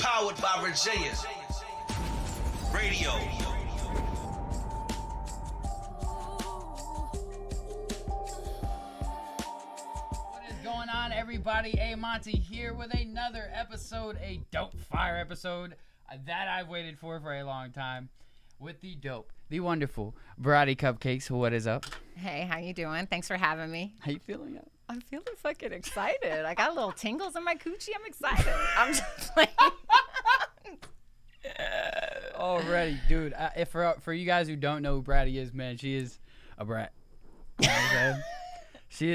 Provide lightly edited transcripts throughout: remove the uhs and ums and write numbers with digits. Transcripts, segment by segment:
Powered by Virginia Radio. What is going on, everybody? A Monty here with another episode, a dope fire episode that I've waited for a long time, with the dope, the wonderful Bratty Cupcakes. What is up? Hey, how you doing? Thanks for having me. How you feeling? I'm feeling fucking excited. I got little tingles in my coochie. I'm excited. I'm just like... Already, dude. If for you guys who don't know who Bratty is, man, she is a brat. You know what I'm saying? She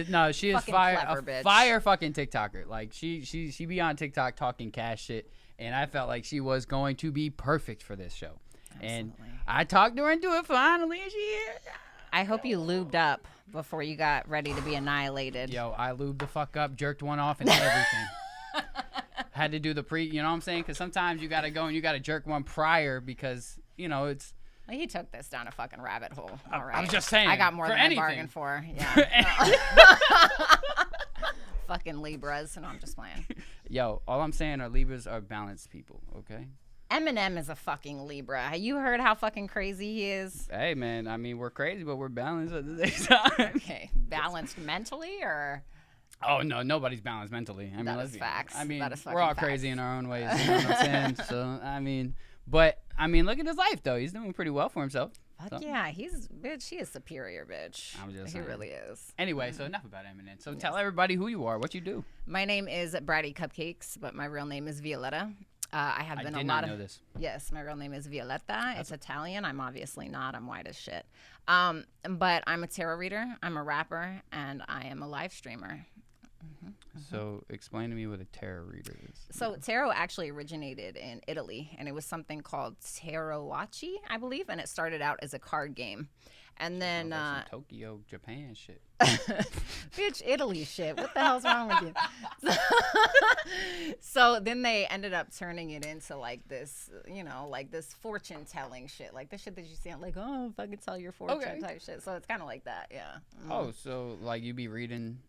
is Fucking fire, clever, a bitch. fire fucking TikToker. Like she be on TikTok talking cash shit, and I felt like she was going to be perfect for this show. Absolutely. And I talked her into it finally, and she is. I hope you lubed up before you got ready to be annihilated. Yo, I lubed the fuck up, jerked one off, and everything. Had to do the you know what I'm saying? Because sometimes you gotta go and you gotta jerk one prior because you know it's. Well, he took this down a fucking rabbit hole. All right. I'm just saying. I got more for than anything. I bargained for. Yeah. Fucking Libras. No, I'm just playing. Yo, all I'm saying are Libras are balanced people, okay? Eminem is a fucking Libra. You heard how fucking crazy he is? Hey, man, I mean, we're crazy, but we're balanced at the same time. Okay. Balanced mentally or? Oh, no, nobody's balanced mentally. I mean, That let's is be facts. I mean, That is we're all fucking crazy facts. in our own ways, you know what I'm saying? So, I mean, but, I mean, look at his life, though. He's doing pretty well for himself. Fuck So. yeah. Bitch, he is superior, bitch. I'm just He saying. really is. Anyway, so enough about Eminem. So tell everybody who you are, what you do. My name is Bratty Cupcakes, but my real name is Violetta. I have been I did a not lot know of. this. Yes, my real name is Violetta. It's Italian. I'm obviously not. I'm white as shit. But I'm a tarot reader. I'm a rapper, and I am a live streamer. So explain to me what a tarot reader is. So tarot actually originated in Italy, and it was something called Tarotwachi, I believe, and it started out as a card game. And then, Sounds like some Tokyo, Japan shit. bitch, Italy shit. What the hell's wrong with you? So then they ended up turning it into like this, you know, like this fortune telling shit, like the shit that you see on like, oh, if I could tell your fortune type shit. So it's kind of like that, yeah. Oh, so like you be reading,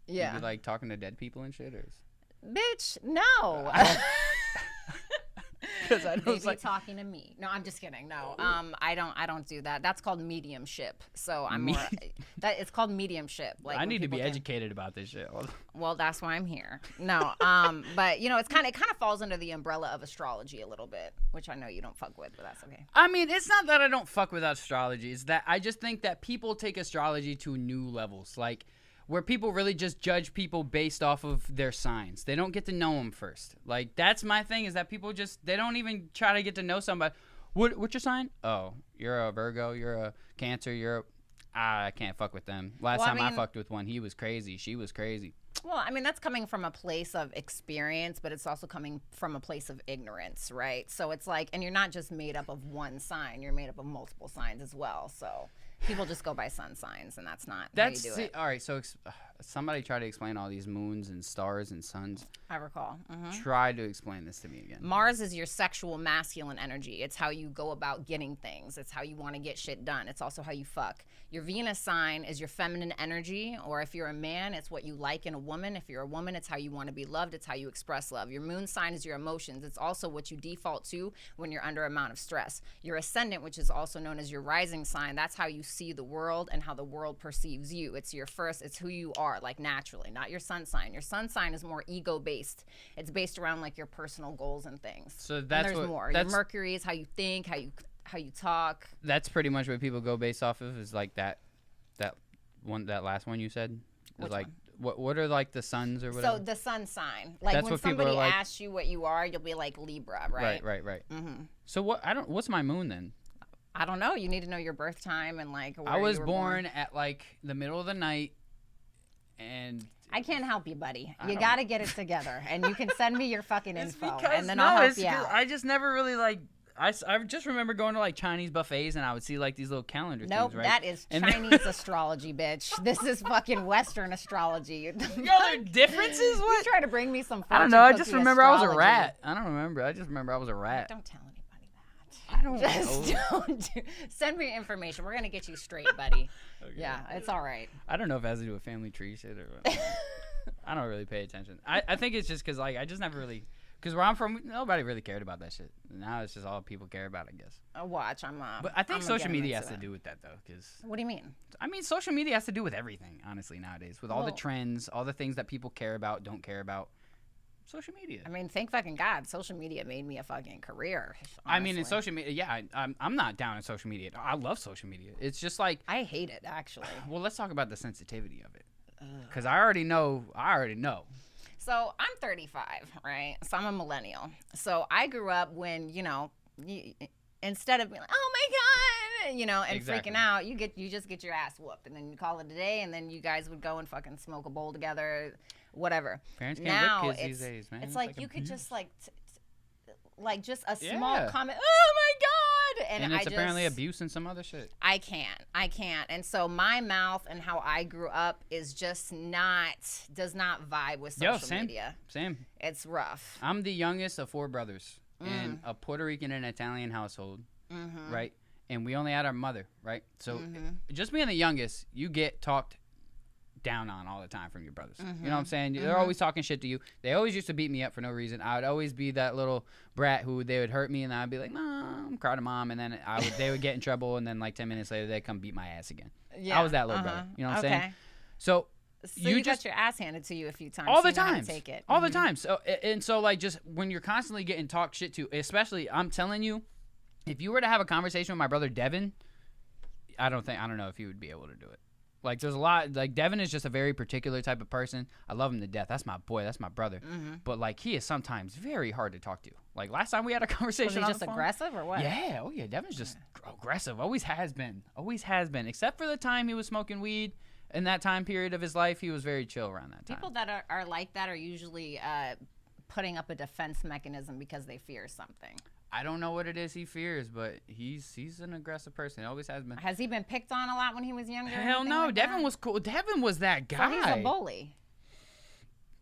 Yeah. you be like talking to dead people and shit, or? Bitch, no. Because I They was be like, talking to me. No, I'm just kidding. No, I don't do that. That's called mediumship. So I'm more. It's called mediumship. Like I when need to be people can- educated about this shit. Well, that's why I'm here. No, but you know, it kind of falls under the umbrella of astrology a little bit, which I know you don't fuck with, but that's okay. I mean, it's not that I don't fuck with astrology. It's that I just think that people take astrology to new levels. Like, where people really just judge people based off of their signs. They don't get to know them first. Like, that's my thing, is that people just, they don't even try to get to know somebody. What's your sign? Oh, you're a Virgo, you're a Cancer, I can't fuck with them. Last time I fucked with one, he was crazy, she was crazy. Well, I mean, that's coming from a place of experience, but it's also coming from a place of ignorance, right? So it's like, and you're not just made up of one sign, you're made up of multiple signs as well. So people just go by sun signs, and that's not how you do it. All right, so somebody try to explain all these moons and stars and suns. I recall. Mm-hmm. Try to explain this to me again. Mars is your sexual masculine energy. It's how you go about getting things. It's how you want to get shit done. It's also how you fuck. Your Venus sign is your feminine energy, or if you're a man, it's what you like in a woman. If you're a woman, it's how you want to be loved. It's how you express love. Your moon sign is your emotions. It's also what you default to when you're under amount of stress. Your ascendant, which is also known as your rising sign, that's how you see the world and how the world perceives you. It's it's who you are, like naturally, not your sun sign. Your sun sign is more ego-based. It's based around like your personal goals and things. So that's and there's more. Your Mercury is how you think, how you talk. That's pretty much what people go based off of, is like that last one you said. Which like one? what are like the suns or whatever? So the sun sign, like That's when what people somebody are like- asks you what you are, you'll be like Libra, right? Right. Mm-hmm. So what's my moon then? I don't know. You need to know your birth time and like where I was you were born at like the middle of the night, and I can't help you, buddy. I You don't- got to get it together, and you can send me your fucking it's info, because and then I'll help you out. I just never really like. I just remember going to like Chinese buffets, and I would see like these little calendar Nope, things, right? that is And Chinese astrology, bitch. This is fucking Western astrology. Yo, there are differences? You What? try to bring me some. I don't know. I just fortune remember cookie I was a astrology. rat. I don't remember. I just remember I was a rat. Don't tell anybody that. I don't Just know. don't send me your information. We're gonna get you straight, buddy. Okay. Yeah, it's all right. I don't know if it has to do with family tree shit or what. I don't really pay attention. I think it's just because like I just never really Because where I'm from, nobody really cared about that shit. Now it's just all people care about, I guess. Watch, But I think social media has to do with that, though. Cause what do you mean? I mean, social media has to do with everything, honestly, nowadays. With all the trends, all the things that people care about, don't care about. Social media. I mean, thank fucking God, social media made me a fucking career. Honestly. I mean, in social media, yeah, I'm not down in social media. I love social media. It's just like I hate it, actually. Well, let's talk about the sensitivity of it, because I already know. So I'm 35, right? So I'm a millennial. So I grew up when instead of being like, oh my God, and Exactly. freaking out, you just get your ass whooped, and then you call it a day, and then you guys would go and fucking smoke a bowl together, whatever. Parents can't now whip kids these days, man. It's like you could just just a small Yeah. comment. Oh my God! And it's apparently abuse and some other shit. I can't. And so my mouth and how I grew up is just does not vibe with social media. Same. It's rough. I'm the youngest of 4 brothers in a Puerto Rican and Italian household, right? And we only had our mother, right? So just being the youngest, you get talked down on all the time from your brothers. You know what I'm saying? They're always talking shit to you. They always used to beat me up for no reason. I would always be that little brat who they would hurt me, and I'd be like, "Mom," cry to mom, and then they would get in trouble, and then like 10 minutes later they'd come beat my ass again. Yeah, I was that little brother. You know what I'm saying? So you just got your ass handed to you a few times. All the so you know how time. to take it. All the time. So like just when you're constantly getting talked shit to, especially I'm telling you, if you were to have a conversation with my brother Devin, I don't know if he would be able to do it. Like there's a lot, like Devin is just a very particular type of person. I love him to death. That's my boy. That's my brother. But like he is sometimes very hard to talk to. Like last time we had a conversation, was he just aggressive or what? Yeah. Oh yeah. Devin's just aggressive. Always has been. Except for the time he was smoking weed. In that time period of his life, he was very chill around that time. People that are like that are usually putting up a defense mechanism because they fear something. I don't know what it is he fears, but he's an aggressive person. He always has been. Has he been picked on a lot when he was younger? Hell no. Like Devin was cool. Devin was that guy. So he's a bully.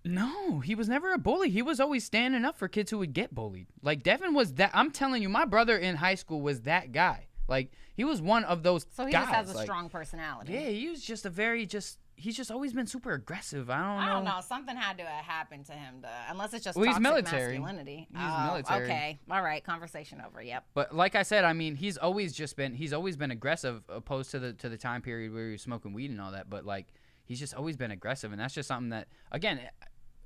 No, he was never a bully. He was always standing up for kids who would get bullied. Like Devin was that. I'm telling you, my brother in high school was that guy. Like he was one of those guys. So he just has a strong personality. Yeah, he was just he's just always been super aggressive. I don't know. Something had to have happened to him, unless it's just he's toxic military. masculinity. He's military. Okay. All right. Conversation over. Yep. But like I said, I mean, he's always been aggressive, opposed to the time period where he was smoking weed and all that. But like, he's just always been aggressive, and that's just something that, again,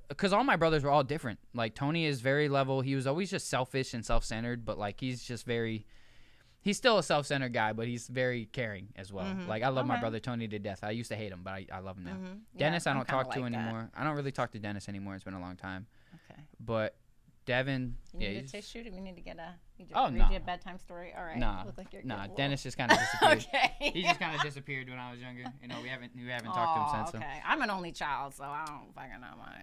because all my brothers were all different. Like Tony is very level. He was always just selfish and self-centered, but like he's just very. He's still a self-centered guy, but he's very caring as well. Like, I love my brother Tony to death. I used to hate him, but I love him now. Dennis, I don't talk to anymore. I don't really talk to Dennis anymore. It's been a long time. Okay. But Devin, you need a tissue? Do we need to get read you a bedtime story? All right. Nah, look like you're Dennis just kind of disappeared. Okay. He just kind of disappeared when I was younger. You know, we haven't talked to him since. Okay. I'm an only child, so I don't fucking know my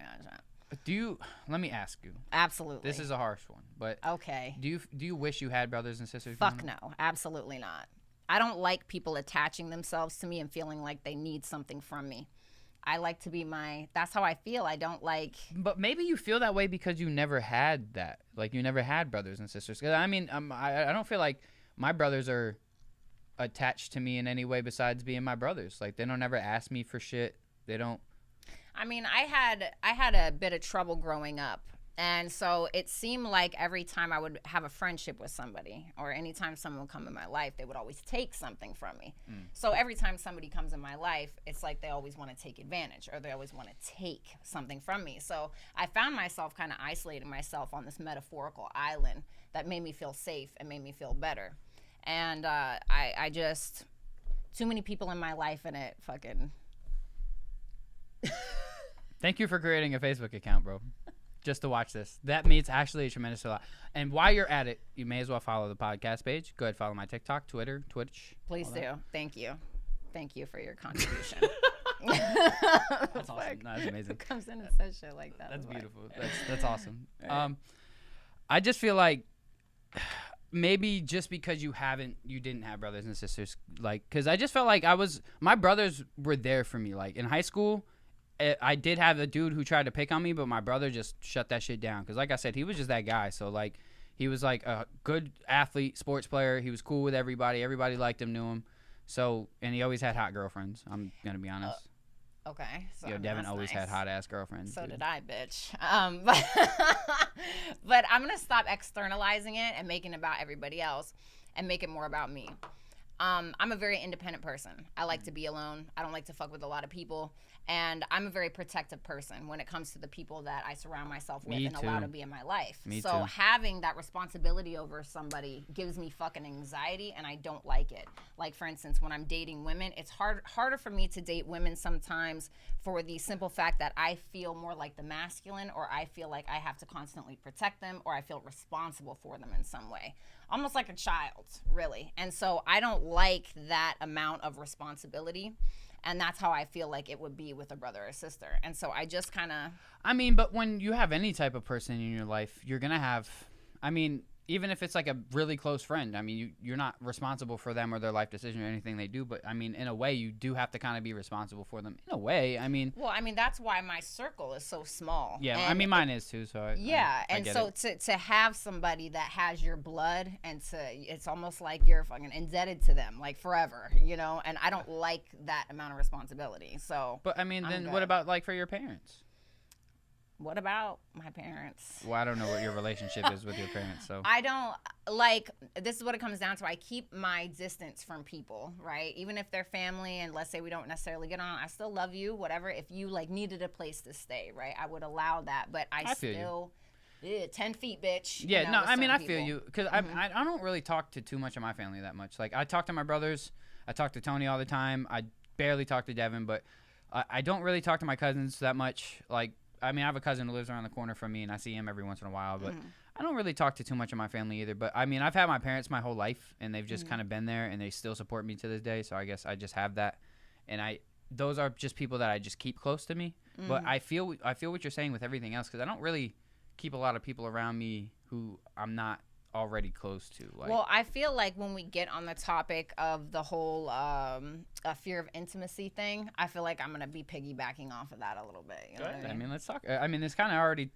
Let me ask you. Absolutely. This is a harsh one, but okay. Do you wish you had brothers and sisters? Fuck no, absolutely not. I don't like people attaching themselves to me and feeling like they need something from me. I like to be that's how I feel. I don't like. But maybe you feel that way because you never had that. Like you never had brothers and sisters. 'Cause I mean, I don't feel like my brothers are attached to me in any way besides being my brothers. Like they don't ever ask me for shit. They don't. I mean, I had a bit of trouble growing up. And so it seemed like every time I would have a friendship with somebody or anytime someone would come in my life, they would always take something from me. So every time somebody comes in my life, it's like they always want to take advantage or they always want to take something from me. So I found myself kind of isolating myself on this metaphorical island that made me feel safe and made me feel better. And I just, too many people in my life and it fucking... Thank you for creating a Facebook account, bro. Just to watch this. That means actually a tremendous lot. And while you're at it, you may as well follow the podcast page. Go ahead, follow my TikTok, Twitter, Twitch. Please do. Thank you. Thank you for your contribution. That's awesome. That's amazing. Who comes in and says shit like that? That's beautiful. That's awesome. I just feel like maybe just because you didn't have brothers and sisters, like, because I just felt like my brothers were there for me. Like in high school, I did have a dude who tried to pick on me, but my brother just shut that shit down. Because like I said, he was just that guy. So like, he was like a good athlete, sports player. He was cool with everybody. Everybody liked him, knew him. So, and he always had hot girlfriends. I'm going to be honest. Okay. So Yo, Devin that's always nice. had hot ass girlfriends. So dude. did I, bitch. But I'm gonna stop externalizing it and making it about everybody else, and make it more about me. I'm a very independent person. I like to be alone. I don't like to fuck with a lot of people. And I'm a very protective person when it comes to the people that I surround myself with Me and allow too. to be in my life. Me so too. having that responsibility over somebody gives me fucking anxiety, and I don't like it. Like, for instance, when I'm dating women, it's harder for me to date women sometimes for the simple fact that I feel more like the masculine, or I feel like I have to constantly protect them, or I feel responsible for them in some way. Almost like a child, really. And so I don't like that amount of responsibility. And that's how I feel like it would be with a brother or sister. And so I just kind of... I mean, but when you have any type of person in your life, you're going to have, I mean, even if it's like a really close friend, I mean, you're not responsible for them or their life decision or anything they do. But, I mean, in a way, you do have to kind of be responsible for them. In a way, I mean... Well, I mean, that's why my circle is so small. Yeah, and I mean, mine is too, so I and get so it. to have somebody that has your blood, and it's almost like you're fucking indebted to them, like forever, you know? And I don't like that amount of responsibility, so... But, I mean, then good. what about, like, for your parents? What about my parents? Well, I don't know what your relationship is with your parents, so... I don't, like, this is what it comes down to. I keep my distance from people, right? Even if they're family, and let's say we don't necessarily get on, I still love you, whatever. If you, like, needed a place to stay, right, I would allow that. But I feel still... 10 feet, bitch. Yeah, you know, no, with I mean, I certain feel people. you. Because I don't really talk to too much of my family that much. Like, I talk to my brothers. I talk to Tony all the time. I barely talk to Devin, but I don't really talk to my cousins that much. Like, I mean, I have a cousin who lives around the corner from me, and I see him every once in a while, but I don't really talk to too much of my family either. But, I mean, I've had my parents my whole life, and they've just kind of been there, and they still support me to this day, so I guess I just have that. And those are just people that I just keep close to me. But I feel what you're saying with everything else, because I don't really keep a lot of people around me who I'm not already close to. Like, well, I feel like when we get on the topic of the whole fear of intimacy thing, I feel like I'm going to be piggybacking off of that a little bit. You know what I mean? I mean, let's talk. I mean, it's kind of already.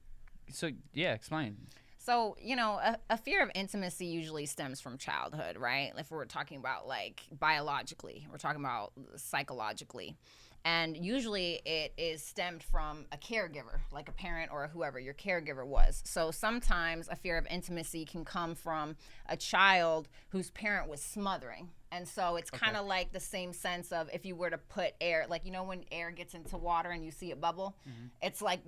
So yeah, explain. So, you know, a fear of intimacy usually stems from childhood, right? If we're talking about, like, biologically, we're talking about psychologically. And usually it is stemmed from a caregiver, like a parent or whoever your caregiver was. So sometimes a fear of intimacy can come from a child whose parent was smothering. And so it's kind of like the same sense of if you were to put air, like, you know, when air gets into water and you see it bubble, it's like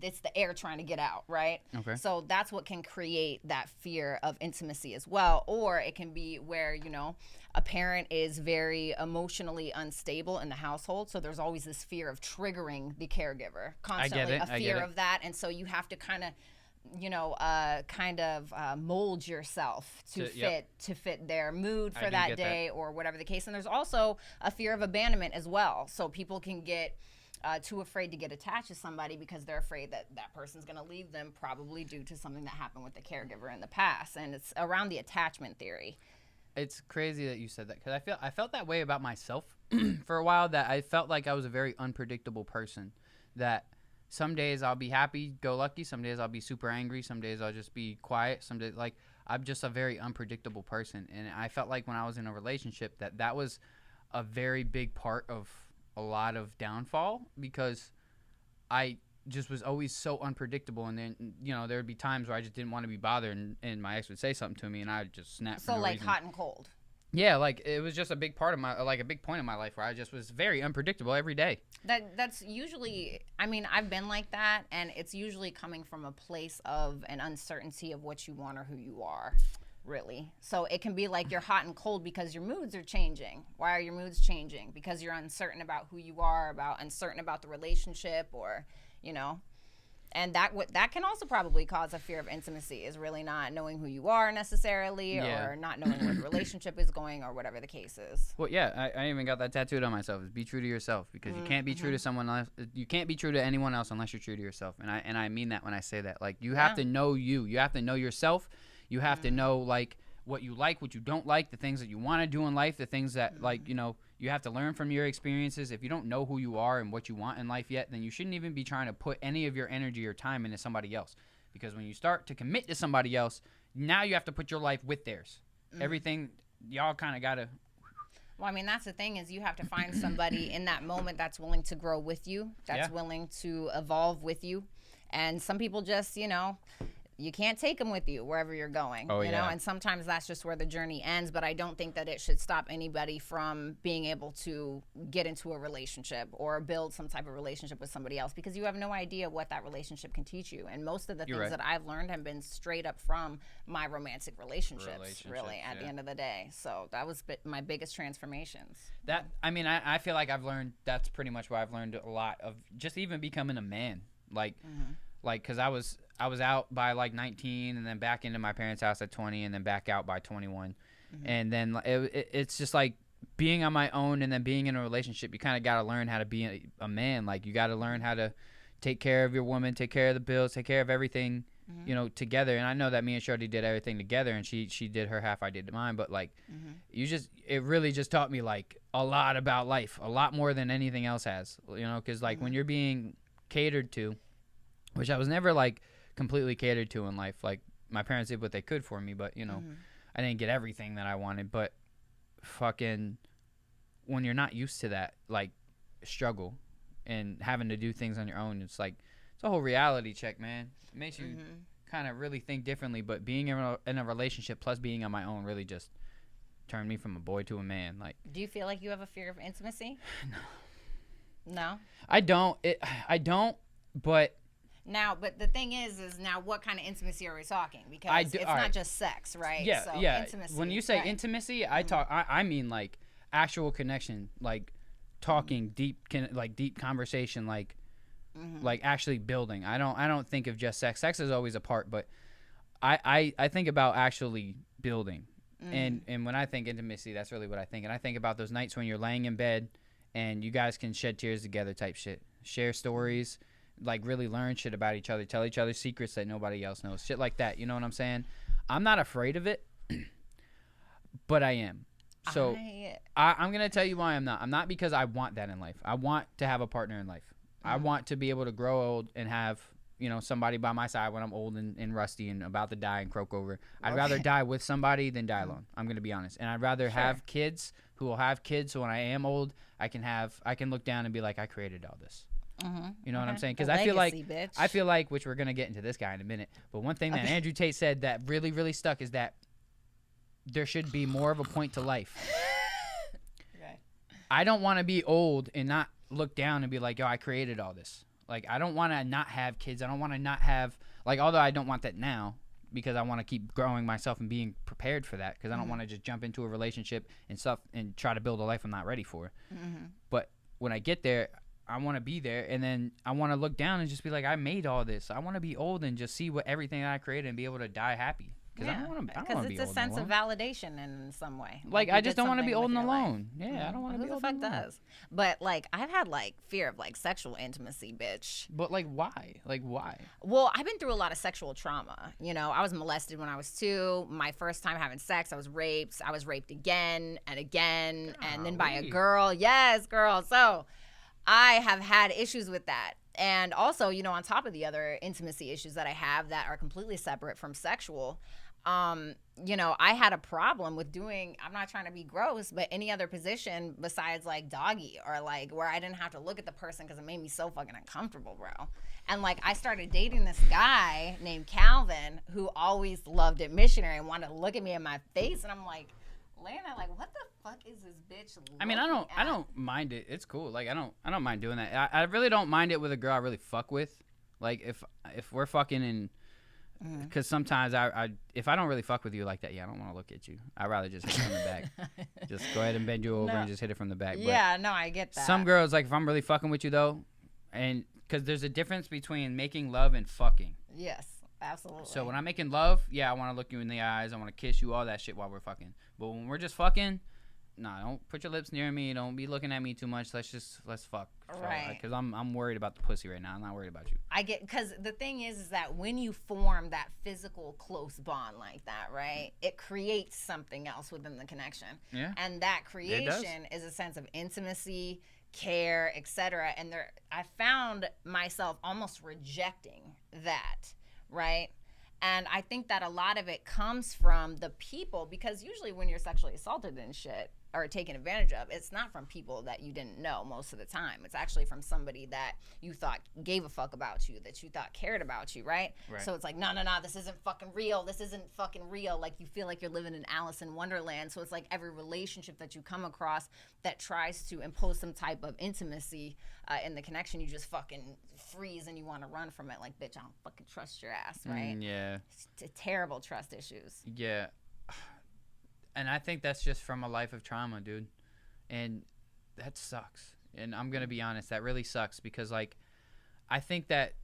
it's the air trying to get out, right? Okay. So that's what can create that fear of intimacy as well. Or it can be where, you know, a parent is very emotionally unstable in the household. So there's always this fear of triggering the caregiver, constantly a fear of that. And so you have to kind of, you know, mold yourself to fit their mood for that day or whatever the case. And there's also a fear of abandonment as well. So people can get too afraid to get attached to somebody because they're afraid that that person's going to leave them, probably due to something that happened with the caregiver in the past. And it's around the attachment theory. It's crazy that you said that, because I felt that way about myself for a while, that I felt like I was a very unpredictable person, that some days I'll be happy go lucky, some days I'll be super angry, some days I'll just be quiet, some days, like, I'm just a very unpredictable person. And I felt like when I was in a relationship that was a very big part of a lot of downfall, because I just was always so unpredictable. And then, you know, there would be times where I just didn't want to be bothered, and my ex would say something to me and I would just snap. So, like, hot and cold. Yeah, like, it was just a big part of my, like, a big point in my life where I just was very unpredictable every day. That's usually, I mean, I've been like that, and it's usually coming from a place of an uncertainty of what you want or who you are, really. So it can be like you're hot and cold because your moods are changing. Why are your moods changing? Because you're uncertain about who you are, uncertain about the relationship, or, you know. And that can also probably cause a fear of intimacy, is really not knowing who you are necessarily, or not knowing where the relationship is going, or whatever the case is. Well, yeah, I even got that tattooed on myself. Is be true to yourself, because you can't be true to someone else. You can't be true to anyone else unless you're true to yourself. And I mean that when I say that. Like, you have to know you. You have to know yourself. You have to know, like, what you like, what you don't like, the things that you want to do in life, the things that, like, you know, you have to learn from your experiences. If you don't know who you are and what you want in life yet, then you shouldn't even be trying to put any of your energy or time into somebody else. Because when you start to commit to somebody else, now you have to put your life with theirs. Everything, y'all kind of got to... Well, I mean, that's the thing is you have to find somebody in that moment that's willing to grow with you, that's willing to evolve with you. And some people just, you know, you can't take them with you wherever you're going, you know, and sometimes that's just where the journey ends. But I don't think that it should stop anybody from being able to get into a relationship or build some type of relationship with somebody else, because you have no idea what that relationship can teach you. And most of the things that I've learned have been straight up from my romantic relationships really, at the end of the day. So that was my biggest transformations. That, I mean, I feel like I've learned, that's pretty much where I've learned a lot of just even becoming a man. Like, because I was out by like 19 and then back into my parents' house at 20 and then back out by 21. And then it's just like being on my own and then being in a relationship, you kind of got to learn how to be a man. Like, you got to learn how to take care of your woman, take care of the bills, take care of everything, you know, together. And I know that me and Shorty did everything together, and she did her half, I did mine. But like, it really just taught me like a lot about life, a lot more than anything else has, you know, because like when you're being catered to, which I was never like completely catered to in life. Like, my parents did what they could for me, but you know, I didn't get everything that I wanted. But fucking, when you're not used to that, like, struggle and having to do things on your own, it's like, it's a whole reality check, man. It makes you kind of really think differently. But being in a relationship plus being on my own really just turned me from a boy to a man. Like, do you feel like you have a fear of intimacy? No. I don't. But now, but the thing is now what kind of intimacy are we talking? Because it's not just sex, right? Yeah, so intimacy. When you say intimacy, I mean like actual connection, like talking deep conversation, like actually building. I don't think of just sex. Sex is always a part, but I think about actually building. And when I think intimacy, that's really what I think. And I think about those nights when you're laying in bed and you guys can shed tears together type shit, share stories, like really learn shit about each other, tell each other secrets that nobody else knows, shit like that. You know what I'm saying? I'm not afraid of it, but I am. So I'm going to tell you why I'm not. I'm not because I want that in life. I want to have a partner in life. I want to be able to grow old and have, you know, somebody by my side when I'm old and rusty and about to die and croak over. I'd rather die with somebody than die alone. I'm going to be honest. And I'd rather have kids who will have kids, so when I am old, I can look down and be like, I created all this. You know what I'm saying? Because I feel like, which we're gonna get into this guy in a minute, but one thing that Andrew Tate said that really, really stuck is that there should be more of a point to life. I don't want to be old and not look down and be like, yo, I created all this. Like, I don't want to not have kids. I don't want to not have, like, although I don't want that now, because I want to keep growing myself and being prepared for that, because I don't want to just jump into a relationship and stuff and try to build a life I'm not ready for. But when I get there, I want to be there, and then I want to look down and just be like, I made all this. I want to be old and just see what everything that I created and be able to die happy. Because I don't want to be old. Because it's a sense of validation in some way. Like I just don't want to be old and alone. Yeah, I don't want to be old and alone. Who the fuck does? But like, I've had like fear of like sexual intimacy, bitch. But like, why? Like, why? Well, I've been through a lot of sexual trauma. You know, I was molested when I was 2. My first time having sex, I was raped. I was raped again and again, and then by a girl. Yes, girl. So I have had issues with that. And also, you know, on top of the other intimacy issues that I have that are completely separate from sexual, you know, I had a problem with doing, I'm not trying to be gross, but any other position besides like doggy, or like where I didn't have to look at the person because it made me so fucking uncomfortable, bro. And like, I started dating this guy named Calvin who always loved it missionary and wanted to look at me in my face. And I'm like, Lana, like, what the fuck is this bitch looking I mean, I don't mind it. It's cool. Like, I don't mind doing that. I really don't mind it with a girl I really fuck with. Like, if we're fucking in, because sometimes if I don't really fuck with you like that, I don't want to look at you. I'd rather just hit it from the back. Just go ahead and bend you over and just hit it from the back. Yeah, no, I get that. Some girls, like, if I'm really fucking with you though, and because there's a difference between making love and fucking. Yes. Absolutely. So when I'm making love, I want to look you in the eyes. I want to kiss you, all that shit while we're fucking. But when we're just fucking, nah, don't put your lips near me. Don't be looking at me too much. Let's fuck. Right. Because I'm worried about the pussy right now. I'm not worried about you. I get, because the thing is that when you form that physical close bond like that, right, it creates something else within the connection. Yeah. And that creation is a sense of intimacy, care, etc. And I found myself almost rejecting that. Right? And I think that a lot of it comes from the people, because usually when you're sexually assaulted and shit, are taken advantage of, it's not from people that you didn't know most of the time. It's actually from somebody that you thought gave a fuck about you, that you thought cared about you, right? So it's like, no, this isn't fucking real. This isn't fucking real. Like, you feel like you're living in Alice in Wonderland. So it's like every relationship that you come across that tries to impose some type of intimacy in the connection, you just fucking freeze and you want to run from it. Like, bitch, I don't fucking trust your ass, right? Yeah. It's terrible trust issues. Yeah. And I think that's just from a life of trauma, dude. And that sucks. And I'm going to be honest, that really sucks because, like, I think that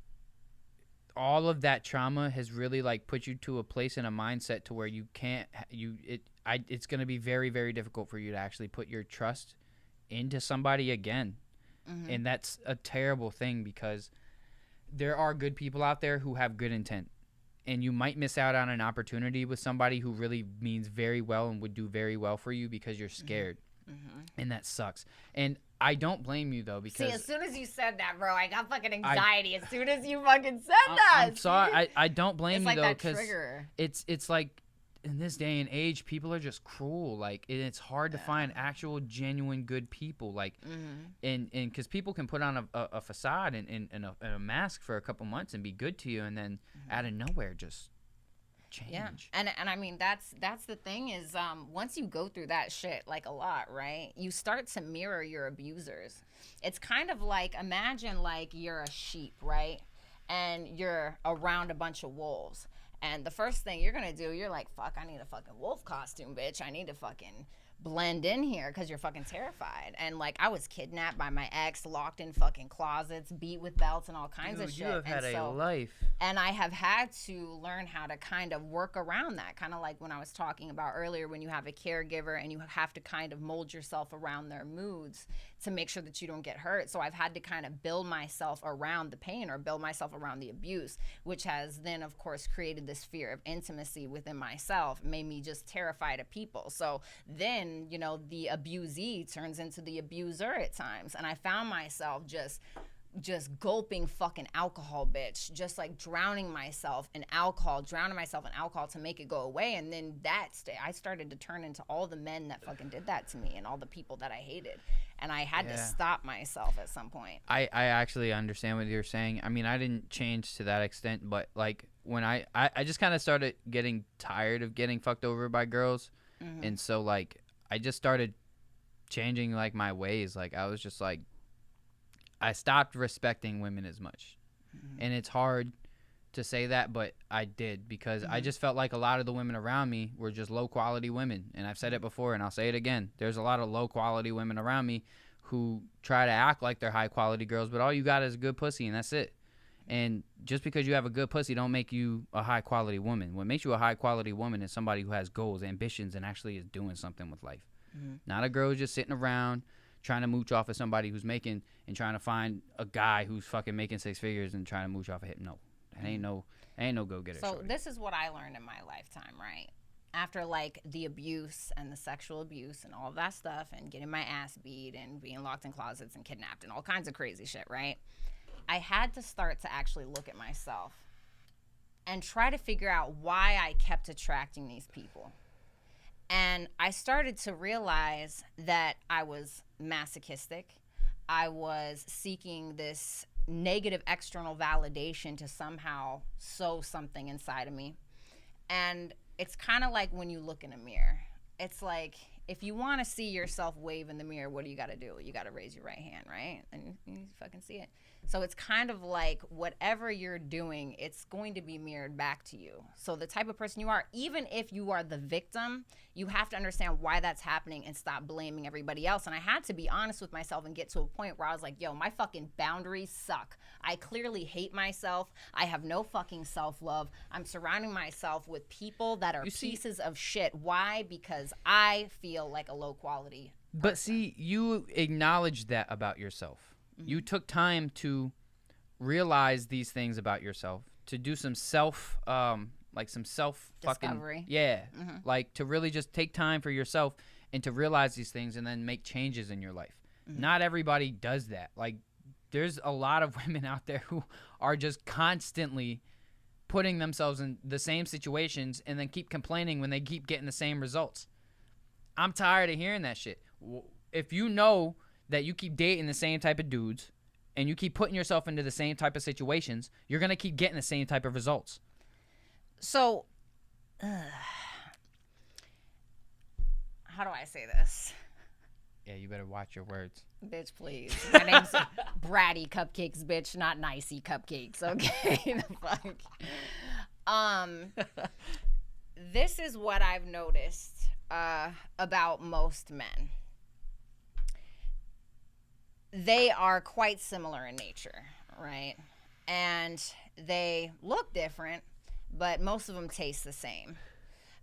all of that trauma has really, like, put you to a place in a mindset to where you can't, it's going to be very, very difficult for you to actually put your trust into somebody again. And that's a terrible thing because there are good people out there who have good intent. And you might miss out on an opportunity with somebody who really means very well and would do very well for you because you're scared. And that sucks. And I don't blame you, though, because... See, as soon as you said that, bro, I got fucking anxiety. As soon as you fucking said that. I'm sorry. I don't blame you, though, because it's like, in this day and age, people are just cruel. Like, it's hard to find actual, genuine, good people. Like, and because people can put on a facade and a mask for a couple months and be good to you, and then out of nowhere just change. Yeah, and I mean that's the thing is once you go through that shit like a lot, right? You start to mirror your abusers. It's kind of like, imagine like you're a sheep, right? And you're around a bunch of wolves. And the first thing you're going to do, you're like, fuck, I need a fucking wolf costume, bitch. I need to fucking blend in here because you're fucking terrified. And, like, I was kidnapped by my ex, locked in fucking closets, beat with belts and all kinds of shit. You have had a life. And I have had to learn how to kind of work around that. Kind of like when I was talking about earlier when you have a caregiver and you have to kind of mold yourself around their moods to make sure that you don't get hurt. So I've had to kind of build myself around the pain or build myself around the abuse, which has then, of course, created this fear of intimacy within myself, made me just terrified of people. So then, you know, the abusee turns into the abuser at times. And I found myself just gulping fucking alcohol, bitch, just like drowning myself in alcohol to make it go away. And then I started to turn into all the men that fucking did that to me and all the people that I hated. And I had to stop myself at some point. I actually understand what you're saying. I mean, I didn't change to that extent, but like when I just kind of started getting tired of getting fucked over by girls. And so like I just started changing like my ways. Like I was just like, I stopped respecting women as much. And it's hard to say that, but I did because I just felt like a lot of the women around me were just low quality women. And I've said it before and I'll say it again. There's a lot of low quality women around me who try to act like they're high quality girls, but all you got is a good pussy and that's it. And just because you have a good pussy don't make you a high quality woman. What makes you a high quality woman is somebody who has goals, ambitions, and actually is doing something with life. Not a girl who's just sitting around trying to mooch off of somebody who's making and trying to find a guy who's fucking making six figures and trying to mooch off of him. No, that ain't no go-getter. So shorty. This is what I learned in my lifetime, right? After like the abuse and the sexual abuse and all of that stuff and getting my ass beat and being locked in closets and kidnapped and all kinds of crazy shit, right? I had to start to actually look at myself and try to figure out why I kept attracting these people. And I started to realize that I was masochistic. I was seeking this negative external validation to somehow sow something inside of me. And it's kind of like when you look in a mirror. It's like if you want to see yourself wave in the mirror, what do you got to do? You got to raise your right hand, right? And you fucking see it. So it's kind of like whatever you're doing, it's going to be mirrored back to you. So the type of person you are, even if you are the victim, you have to understand why that's happening and stop blaming everybody else. And I had to be honest with myself and get to a point where I was like, yo, my fucking boundaries suck. I clearly hate myself. I have no fucking self-love. I'm surrounding myself with people that are pieces of shit. Why? Because I feel like a low quality person. But see, you acknowledged that about yourself. You took time to realize these things about yourself, to do some self Discovery. Like to really just take time for yourself and to realize these things and then make changes in your life. Not everybody does that. Like there's a lot of women out there who are just constantly putting themselves in the same situations and then keep complaining when they keep getting the same results. I'm tired of hearing that shit. If you know that you keep dating the same type of dudes and you keep putting yourself into the same type of situations, you're going to keep getting the same type of results. So, how do I say this? Yeah, you better watch your words. Bitch, please. My name's Bratty Cupcakes, bitch, not Nicey Cupcakes, okay? The fuck? This is what I've noticed about most men. They are quite similar in nature, right? And they look different, but most of them taste the same.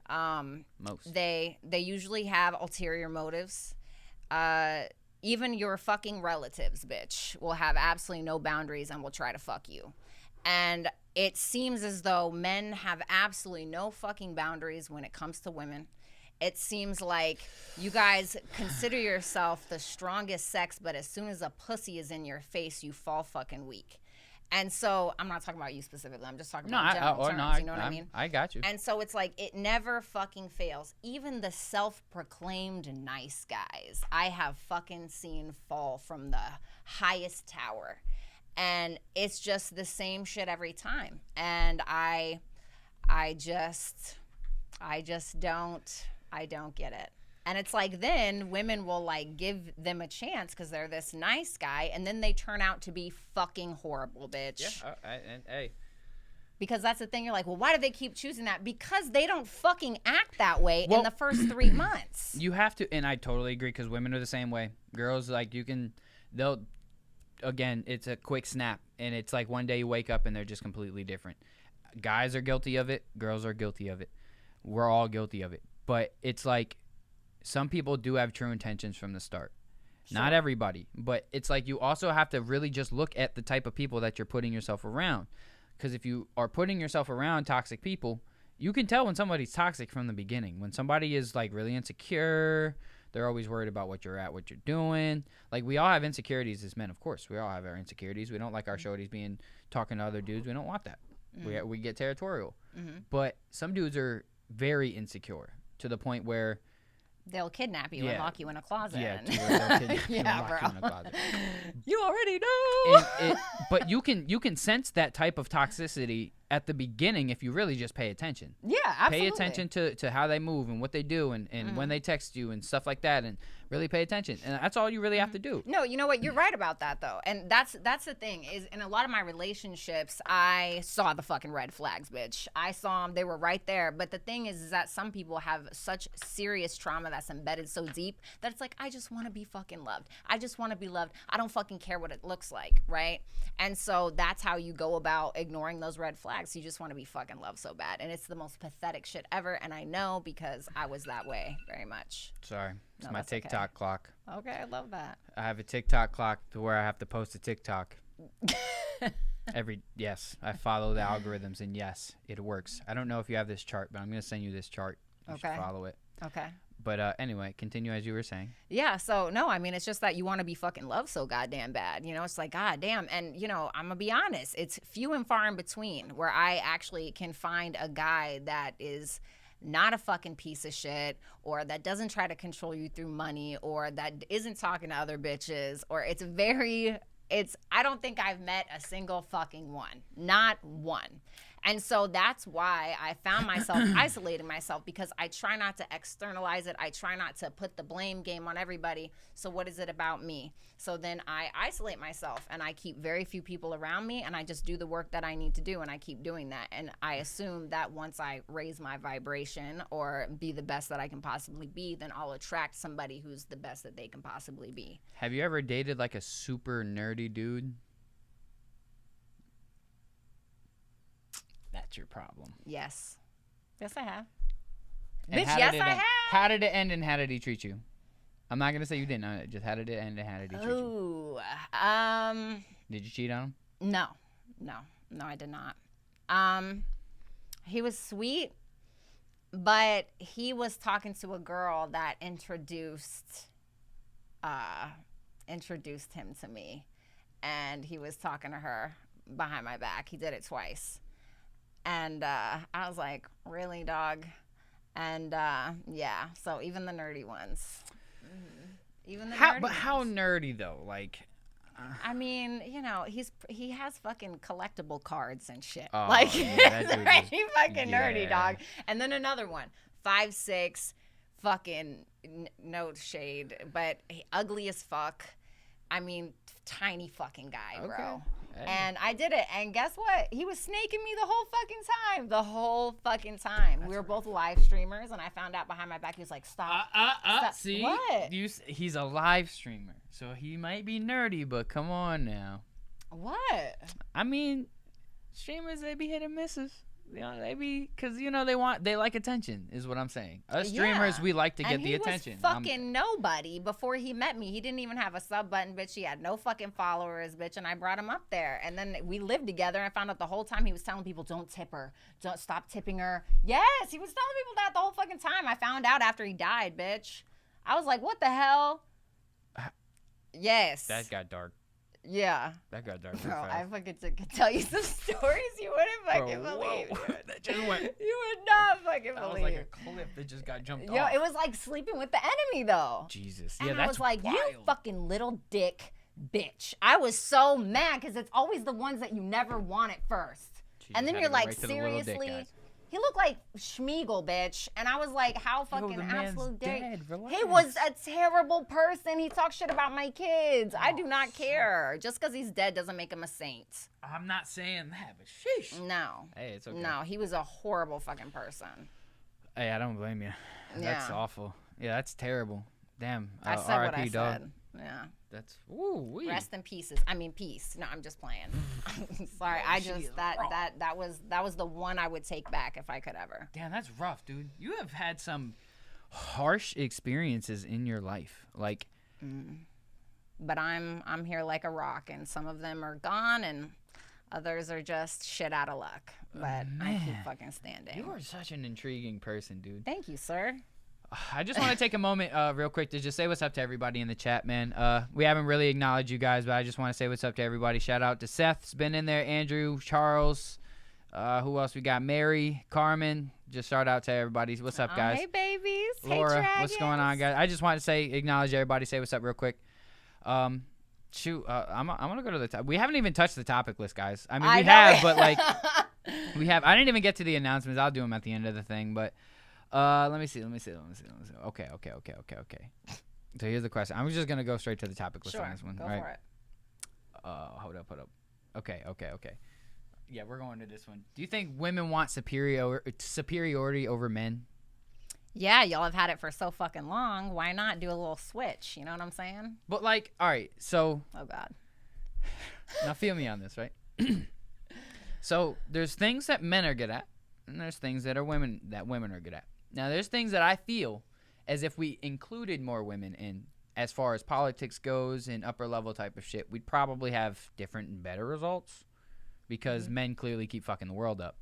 Most. They usually have ulterior motives. Even your fucking relatives, bitch, will have absolutely no boundaries and will try to fuck you. And it seems as though men have absolutely no fucking boundaries when it comes to women. It seems like you guys consider yourself the strongest sex, but as soon as a pussy is in your face, you fall fucking weak. And so, I'm not talking about you specifically. I'm just talking about general terms. You know what I mean? I got you. And so, it's like, it never fucking fails. Even the self-proclaimed nice guys, I have fucking seen fall from the highest tower. And it's just the same shit every time. And I just don't get it. And it's like, then women will like give them a chance because they're this nice guy, and then they turn out to be fucking horrible, bitch. Yeah, and hey. Because that's the thing. You're like, well, why do they keep choosing that? Because they don't fucking act that way in the first 3 months. You have to, and I totally agree, because women are the same way. Girls, like, again, it's a quick snap, and it's like one day you wake up and they're just completely different. Guys are guilty of it. Girls are guilty of it. We're all guilty of it. But it's like, some people do have true intentions from the start. Sure. Not everybody. But it's like, you also have to really just look at the type of people that you're putting yourself around. Because if you are putting yourself around toxic people, you can tell when somebody's toxic from the beginning. When somebody is like really insecure, they're always worried about what you're doing. Like, we all have insecurities as men, of course. We all have our insecurities. We don't like our shorties talking to other dudes. We don't want that. Mm-hmm. We get territorial. Mm-hmm. But some dudes are very insecure to the point where they'll kidnap you and lock you in a closet. Yeah, they'll kidnap you and lock you in a closet. You already know. But you can sense that type of toxicity at the beginning if you really just pay attention. Yeah, absolutely. Pay attention to how they move and what they do and when they text you and stuff like that, and really pay attention. And that's all you really have to do. No, you know what? You're right about that, though. And that's the thing, is in a lot of my relationships, I saw the fucking red flags, bitch. I saw them. They were right there. But the thing is that some people have such serious trauma that's embedded so deep that it's like, I just want to be fucking loved. I just want to be loved. I don't fucking care what it looks like, right? And so that's how you go about ignoring those red flags. You just want to be fucking loved so bad. And it's the most pathetic shit ever. And I know, because I was that way very much. Sorry. It's my TikTok clock. Okay, I love that. I have a TikTok clock to where I have to post a TikTok. Yes, I follow the algorithms, and yes, it works. I don't know if you have this chart, but I'm going to send you this chart. You should follow it. Okay. But anyway, continue as you were saying. Yeah, so no, I mean, it's just that you want to be fucking loved so goddamn bad. You know, it's like, goddamn. And, you know, I'm going to be honest, it's few and far in between where I actually can find a guy that is not a fucking piece of shit, or that doesn't try to control you through money, or that isn't talking to other bitches, or I don't think I've met a single fucking one. Not one. And so that's why I found myself isolating myself, because I try not to externalize it. I try not to put the blame game on everybody. So what is it about me? So then I isolate myself, and I keep very few people around me, and I just do the work that I need to do, and I keep doing that. And I assume that once I raise my vibration or be the best that I can possibly be, then I'll attract somebody who's the best that they can possibly be. Have you ever dated like a super nerdy dude? That's your problem. Yes. Yes, I have. And bitch, yes, I have. How did it end, and how did he treat you? I'm not going to say you didn't. Just how did it end, and how did he treat you? Did you cheat on him? No, I did not. He was sweet, but he was talking to a girl that introduced him to me, and he was talking to her behind my back. He did it twice. And I was like, really, dog? And yeah, so even the nerdy ones. Even the How, nerdy but how ones. nerdy though? Like, I mean, you know, he has fucking collectible cards and shit. Oh, like, yeah, that it's dude pretty is- fucking nerdy, yeah. dog. And then another one, 5'6", fucking no shade, but ugly as fuck. I mean, tiny fucking guy, bro. Okay. Hey. And I did it, and guess what? He was snaking me the whole fucking time. We were both live streamers, and I found out behind my back, he was like, stop. Stop. See, What? He's a live streamer, so he might be nerdy, but come on now. What? I mean, streamers, they be hit and misses. You know, they be, cause you know they like attention, is what I'm saying. Us streamers, Yeah. we like to get And the attention. He was fucking nobody before he met me. He didn't even have a sub button, bitch. He had no fucking followers, bitch. And I brought him up there. And then we lived together. And I found out the whole time he was telling people, don't tip her. Don't stop tipping her. Yes, he was telling people that the whole fucking time. I found out after he died, bitch. I was like, what the hell? Yes. That got dark. Yeah. That got dark. Bro, real I fast. fucking could tell you some stories you wouldn't fucking Bro, believe. whoa. That just went. You would not fucking That was believe. like a cliff that just got jumped Yo, off. it was like sleeping with the enemy, though. Jesus. And Yeah, I that's was like, wild. you fucking little dick bitch. I was so mad because it's always the ones that you never want at first. She And just then had you're to go like, right to the little dick, seriously? guys. He looked like Schmeagol, bitch. And I was like, how fucking the man's absolute dick. dead. He was a terrible person. He talked shit about my kids. I do not care. Just because he's dead doesn't make him a saint. I'm not saying that, but sheesh. No. Hey, it's okay. No, he was a horrible fucking person. Hey, I don't blame you. That's Yeah. awful. Yeah, that's terrible. Damn. I said what I RIP, dog. said. Yeah. That's woo. Rest in pieces. I mean, peace. No, I'm just playing. Sorry, I she just is that raw. was the one I would take back if I could ever. Damn, that's rough, dude. You have had some harsh experiences in your life. Like, But I'm here like a rock, and some of them are gone, and others are just shit out of luck. But I keep man. fucking standing. you are such an intriguing person, dude. Thank you, sir. I just want to take a moment real quick to just say what's up to everybody in the chat, man. We haven't really acknowledged you guys, but I just want to say what's up to everybody. Shout out to Seth's been in there, Andrew, Charles. Who else we got? Mary, Carmen. Just shout out to everybody. What's up, guys? Hey, babies. Laura, hey, what's going on, guys? I just want to say, acknowledge everybody, say what's up real quick. Shoot, I'm gonna go to the top. We haven't even touched the topic list, guys. I mean, we have, but like, we have. I didn't even get to the announcements. I'll do them at the end of the thing, but let me see. Okay. So here's the question. I'm just gonna go straight to the topic list on this one. Go right? for it. Hold up. Okay. Yeah, we're going to this one. Do you think women want superiority over men? Yeah, y'all have had it for so fucking long. Why not do a little switch? You know what I'm saying? But like, all right, so Oh God. now feel me on this, right? So there's things that men are good at, and there's things that women are good at. Now there's things that I feel as if we included more women in, as far as politics goes and upper level type of shit, we'd probably have different and better results because men clearly keep fucking the world up.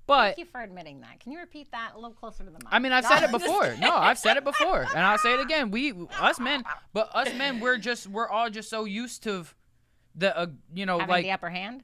But Thank you for admitting that. Can you repeat that a little closer to the mic? I mean, I've said it before. No, I've said it before, and I'll say it again. Us men, we're all just so used to the Having like the upper hand.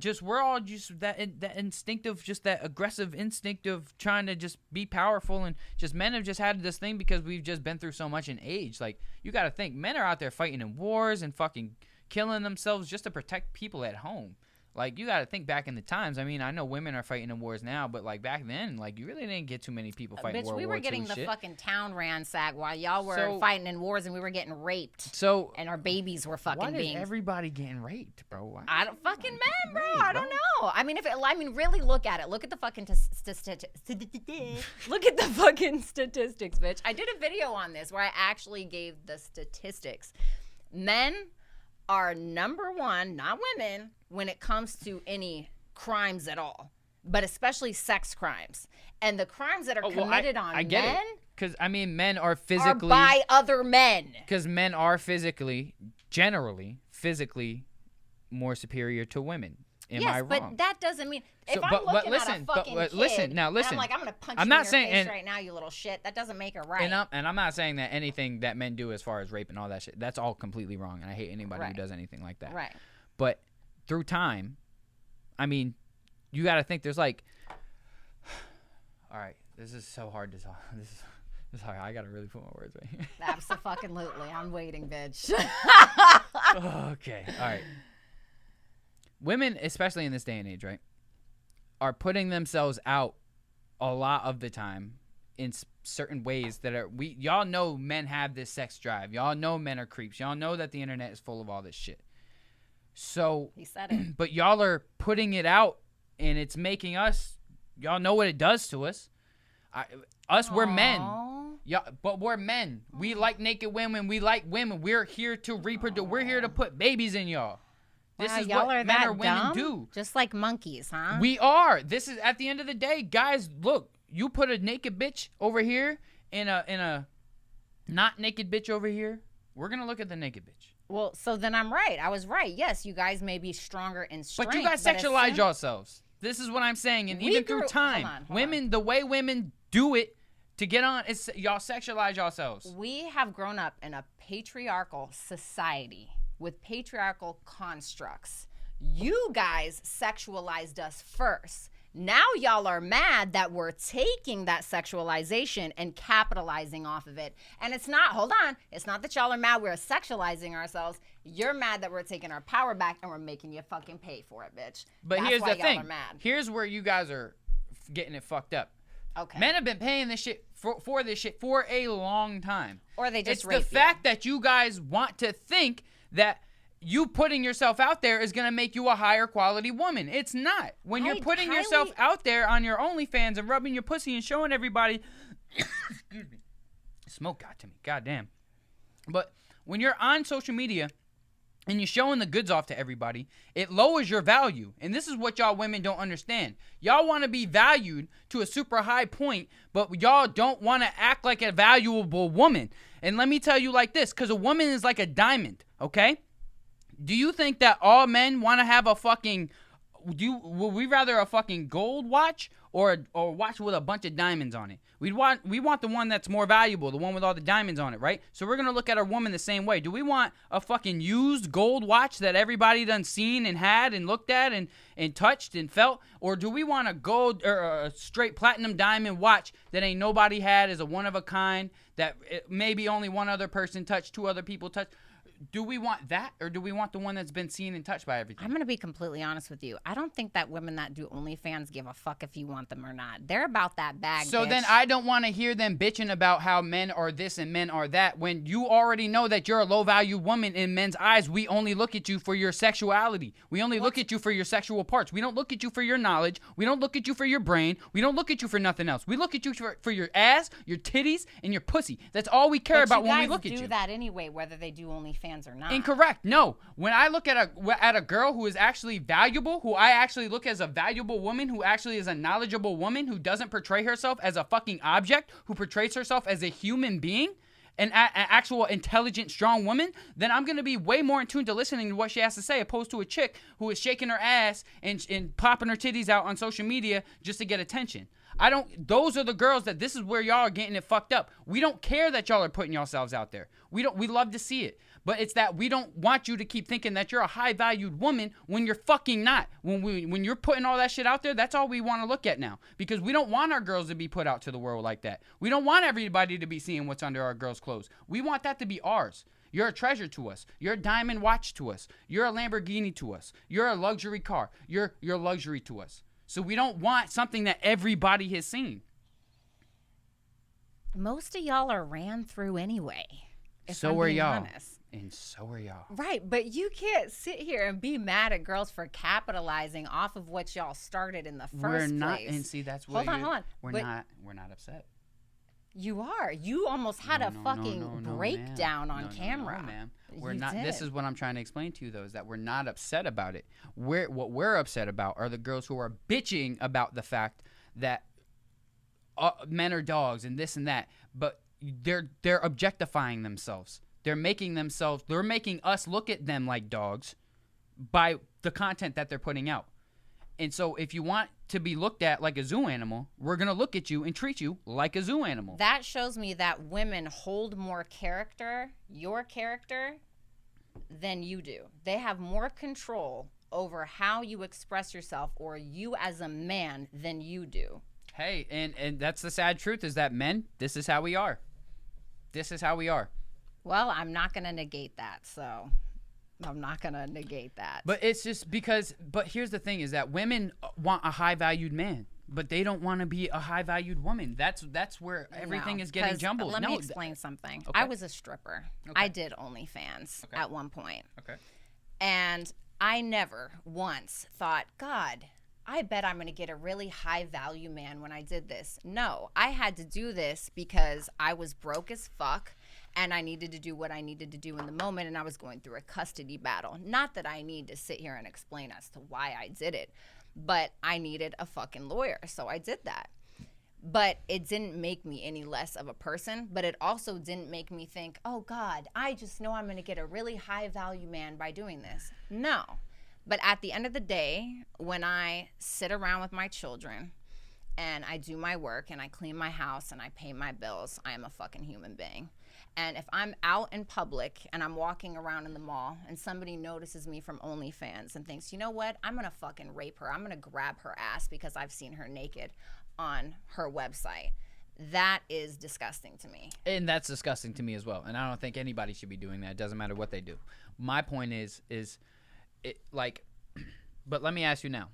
just we're all just that instinctive, just that aggressive instinct of trying to just be powerful, and just men have just had this thing because we've just been through so much in age. Like, you got to think, men are out there fighting in wars and fucking killing themselves just to protect people at home. Like, you got to think back in the times. I mean, I know women are fighting in wars now, but like back then, like, you really didn't get too many people fighting Bitch, World we War were getting II the shit. fucking town ransacked while y'all were So- fighting in wars, and we were getting raped, So and our babies were why fucking is being. everybody getting raped, bro? Why? I don't fucking men, bro. Raped, I don't bro. know. I mean, really look at it. Look at the fucking look at the fucking statistics, bitch. I did a video on this where I actually gave the statistics. Men are number one, not women, when it comes to any crimes at all, but especially sex crimes. And the crimes that are committed on I get men it. Because, I mean, men are are physically... by other men. Because men are generally physically more superior to women. Am I Yes, but wrong? that doesn't mean if So- I'm but looking listen, at a but fucking kid, listen, now and listen. I'm like, I'm gonna punch I'm you not in your saying- face and- right now, you little shit. That doesn't make it right. And I'm not saying that anything that men do as far as rape and all that shit, that's all completely wrong. And I hate anybody who Right. does anything like that. Right. But through time, I mean, you got to think there's like... All right, This is so hard to talk. This is hard. I gotta really put my words right here. Absolutely. I'm waiting, bitch. Okay. All right. Women, especially in this day and age, right, are putting themselves out a lot of the time in certain ways that are y'all know men have this sex drive. Y'all know men are creeps. Y'all know that the internet is full of all this shit. So He said it. but y'all are putting it out, and it's making us. Y'all know what it does to us. We're men. Yeah, but we're men. We like naked women. We like women. We're here to reproduce. We're here to put babies in y'all. This Wow, is y'all what are men that or women dumb? do. Just like monkeys, huh? We are. This is at the end of the day, guys. Look, you put a naked bitch over here in a not naked bitch over here. We're gonna look at the naked bitch. Well, so then I'm right. I was right. Yes, you guys may be stronger in strength. But you guys sexualize yourselves. This is what I'm saying, and even through time, women, the way women do it to get on, is y'all sexualize yourselves. We have grown up in a patriarchal society with patriarchal constructs. You guys sexualized us first. Now y'all are mad that we're taking that sexualization and capitalizing off of it. And it's not, hold on, it's not that y'all are mad we're sexualizing ourselves. You're mad that we're taking our power back and we're making you fucking pay for it, bitch. But That's here's why the y'all thing. are mad. Here's where you guys are getting it fucked up. Okay. Men have been paying this shit for this shit for a long time. Or they just It's rape the fact that you guys want to think that you putting yourself out there is going to make you a higher quality woman. It's not. When you're putting yourself out there on your OnlyFans and rubbing your pussy and showing everybody, excuse me, smoke got to me, goddamn. But when you're on social media and you're showing the goods off to everybody, it lowers your value. And this is what y'all women don't understand. Y'all want to be valued to a super high point, but y'all don't want to act like a valuable woman. And let me tell you like this, because a woman is like a diamond, okay? Do you think that all men want to have a fucking... Would we rather a fucking gold watch or watch with a bunch of diamonds on it? We want the one that's more valuable, the one with all the diamonds on it, right? So we're gonna look at our woman the same way. Do we want a fucking used gold watch that everybody done seen and had and looked at and touched and felt, or do we want a gold or a straight platinum diamond watch that ain't nobody had, is a one of a kind, that maybe only one other person touched, two other people touched? Do we want that, or do we want the one that's been seen and touched by everything? I'm going to be completely honest with you. I don't think that women that do OnlyFans give a fuck if you want them or not. They're about that bag, So bitch. then I don't want to hear them bitching about how men are this and men are that, when you already know that you're a low-value woman in men's eyes. We only look at you for your sexuality. We only look at you for your sexual parts. We don't look at you for your knowledge. We don't look at you for your brain. We don't look at you for nothing else. We look at you for your ass, your titties, and your pussy. That's all we care about when we look at you. You guys do that anyway, whether they do OnlyFans or not. Incorrect. No. When I look at a girl who is actually valuable, who I actually look as a valuable woman, who actually is a knowledgeable woman, who doesn't portray herself as a fucking object, who portrays herself as a human being, an actual intelligent, strong woman, then I'm going to be way more in tune to listening to what she has to say, opposed to a chick who is shaking her ass and popping her titties out on social media just to get attention. Those are the girls that this is where y'all are getting it fucked up. We don't care that y'all are putting yourselves out there. We love to see it. But it's that we don't want you to keep thinking that you're a high-valued woman when you're fucking not. When you're putting all that shit out there, that's all we want to look at now. Because we don't want our girls to be put out to the world like that. We don't want everybody to be seeing what's under our girls' clothes. We want that to be ours. You're a treasure to us. You're a diamond watch to us. You're a Lamborghini to us. You're a luxury car. You're luxury to us. So we don't want something that everybody has seen. Most of y'all are ran through anyway. So are y'all. And so are y'all. Right, but you can't sit here and be mad at girls for capitalizing off of what y'all started in the first place. We're not, and see, that's what hold on. We're not upset. You are. You almost had a fucking breakdown on camera. No, ma'am. We're not. This is what I'm trying to explain to you, though, is that we're not upset about it. What we're upset about are the girls who are bitching about the fact that men are dogs and this and that, but they're objectifying themselves. They're making us look at them like dogs by the content that they're putting out. And so if you want to be looked at like a zoo animal, we're going to look at you and treat you like a zoo animal. That shows me that women hold more your character, than you do. They have more control over how you express yourself, or you as a man, than you do. Hey, and that's the sad truth is that men, this is how we are. This is how we are. Well, I'm not going to negate that, so I'm not going to negate that. But it's just because, but here's the thing is that women want a high-valued man, but they don't want to be a high-valued woman. That's where everything is getting jumbled. Let me explain something. Okay. I was a stripper. Okay. I did OnlyFans at one point. Okay. And I never once thought, God, I bet I'm going to get a really high value man when I did this. No, I had to do this because I was broke as fuck and I needed to do what I needed to do in the moment, and I was going through a custody battle. Not that I need to sit here and explain as to why I did it, but I needed a fucking lawyer, so I did that. But it didn't make me any less of a person, but it also didn't make me think, oh God, I just know I'm going to get a really high value man by doing this. No. But at the end of the day, when I sit around with my children and I do my work and I clean my house and I pay my bills, I am a fucking human being. And if I'm out in public and I'm walking around in the mall and somebody notices me from OnlyFans and thinks, you know what, I'm going to fucking rape her. I'm going to grab her ass because I've seen her naked on her website. That is disgusting to me. And that's disgusting to me as well. And I don't think anybody should be doing that. It doesn't matter what they do. My point is it like, but let me ask you now.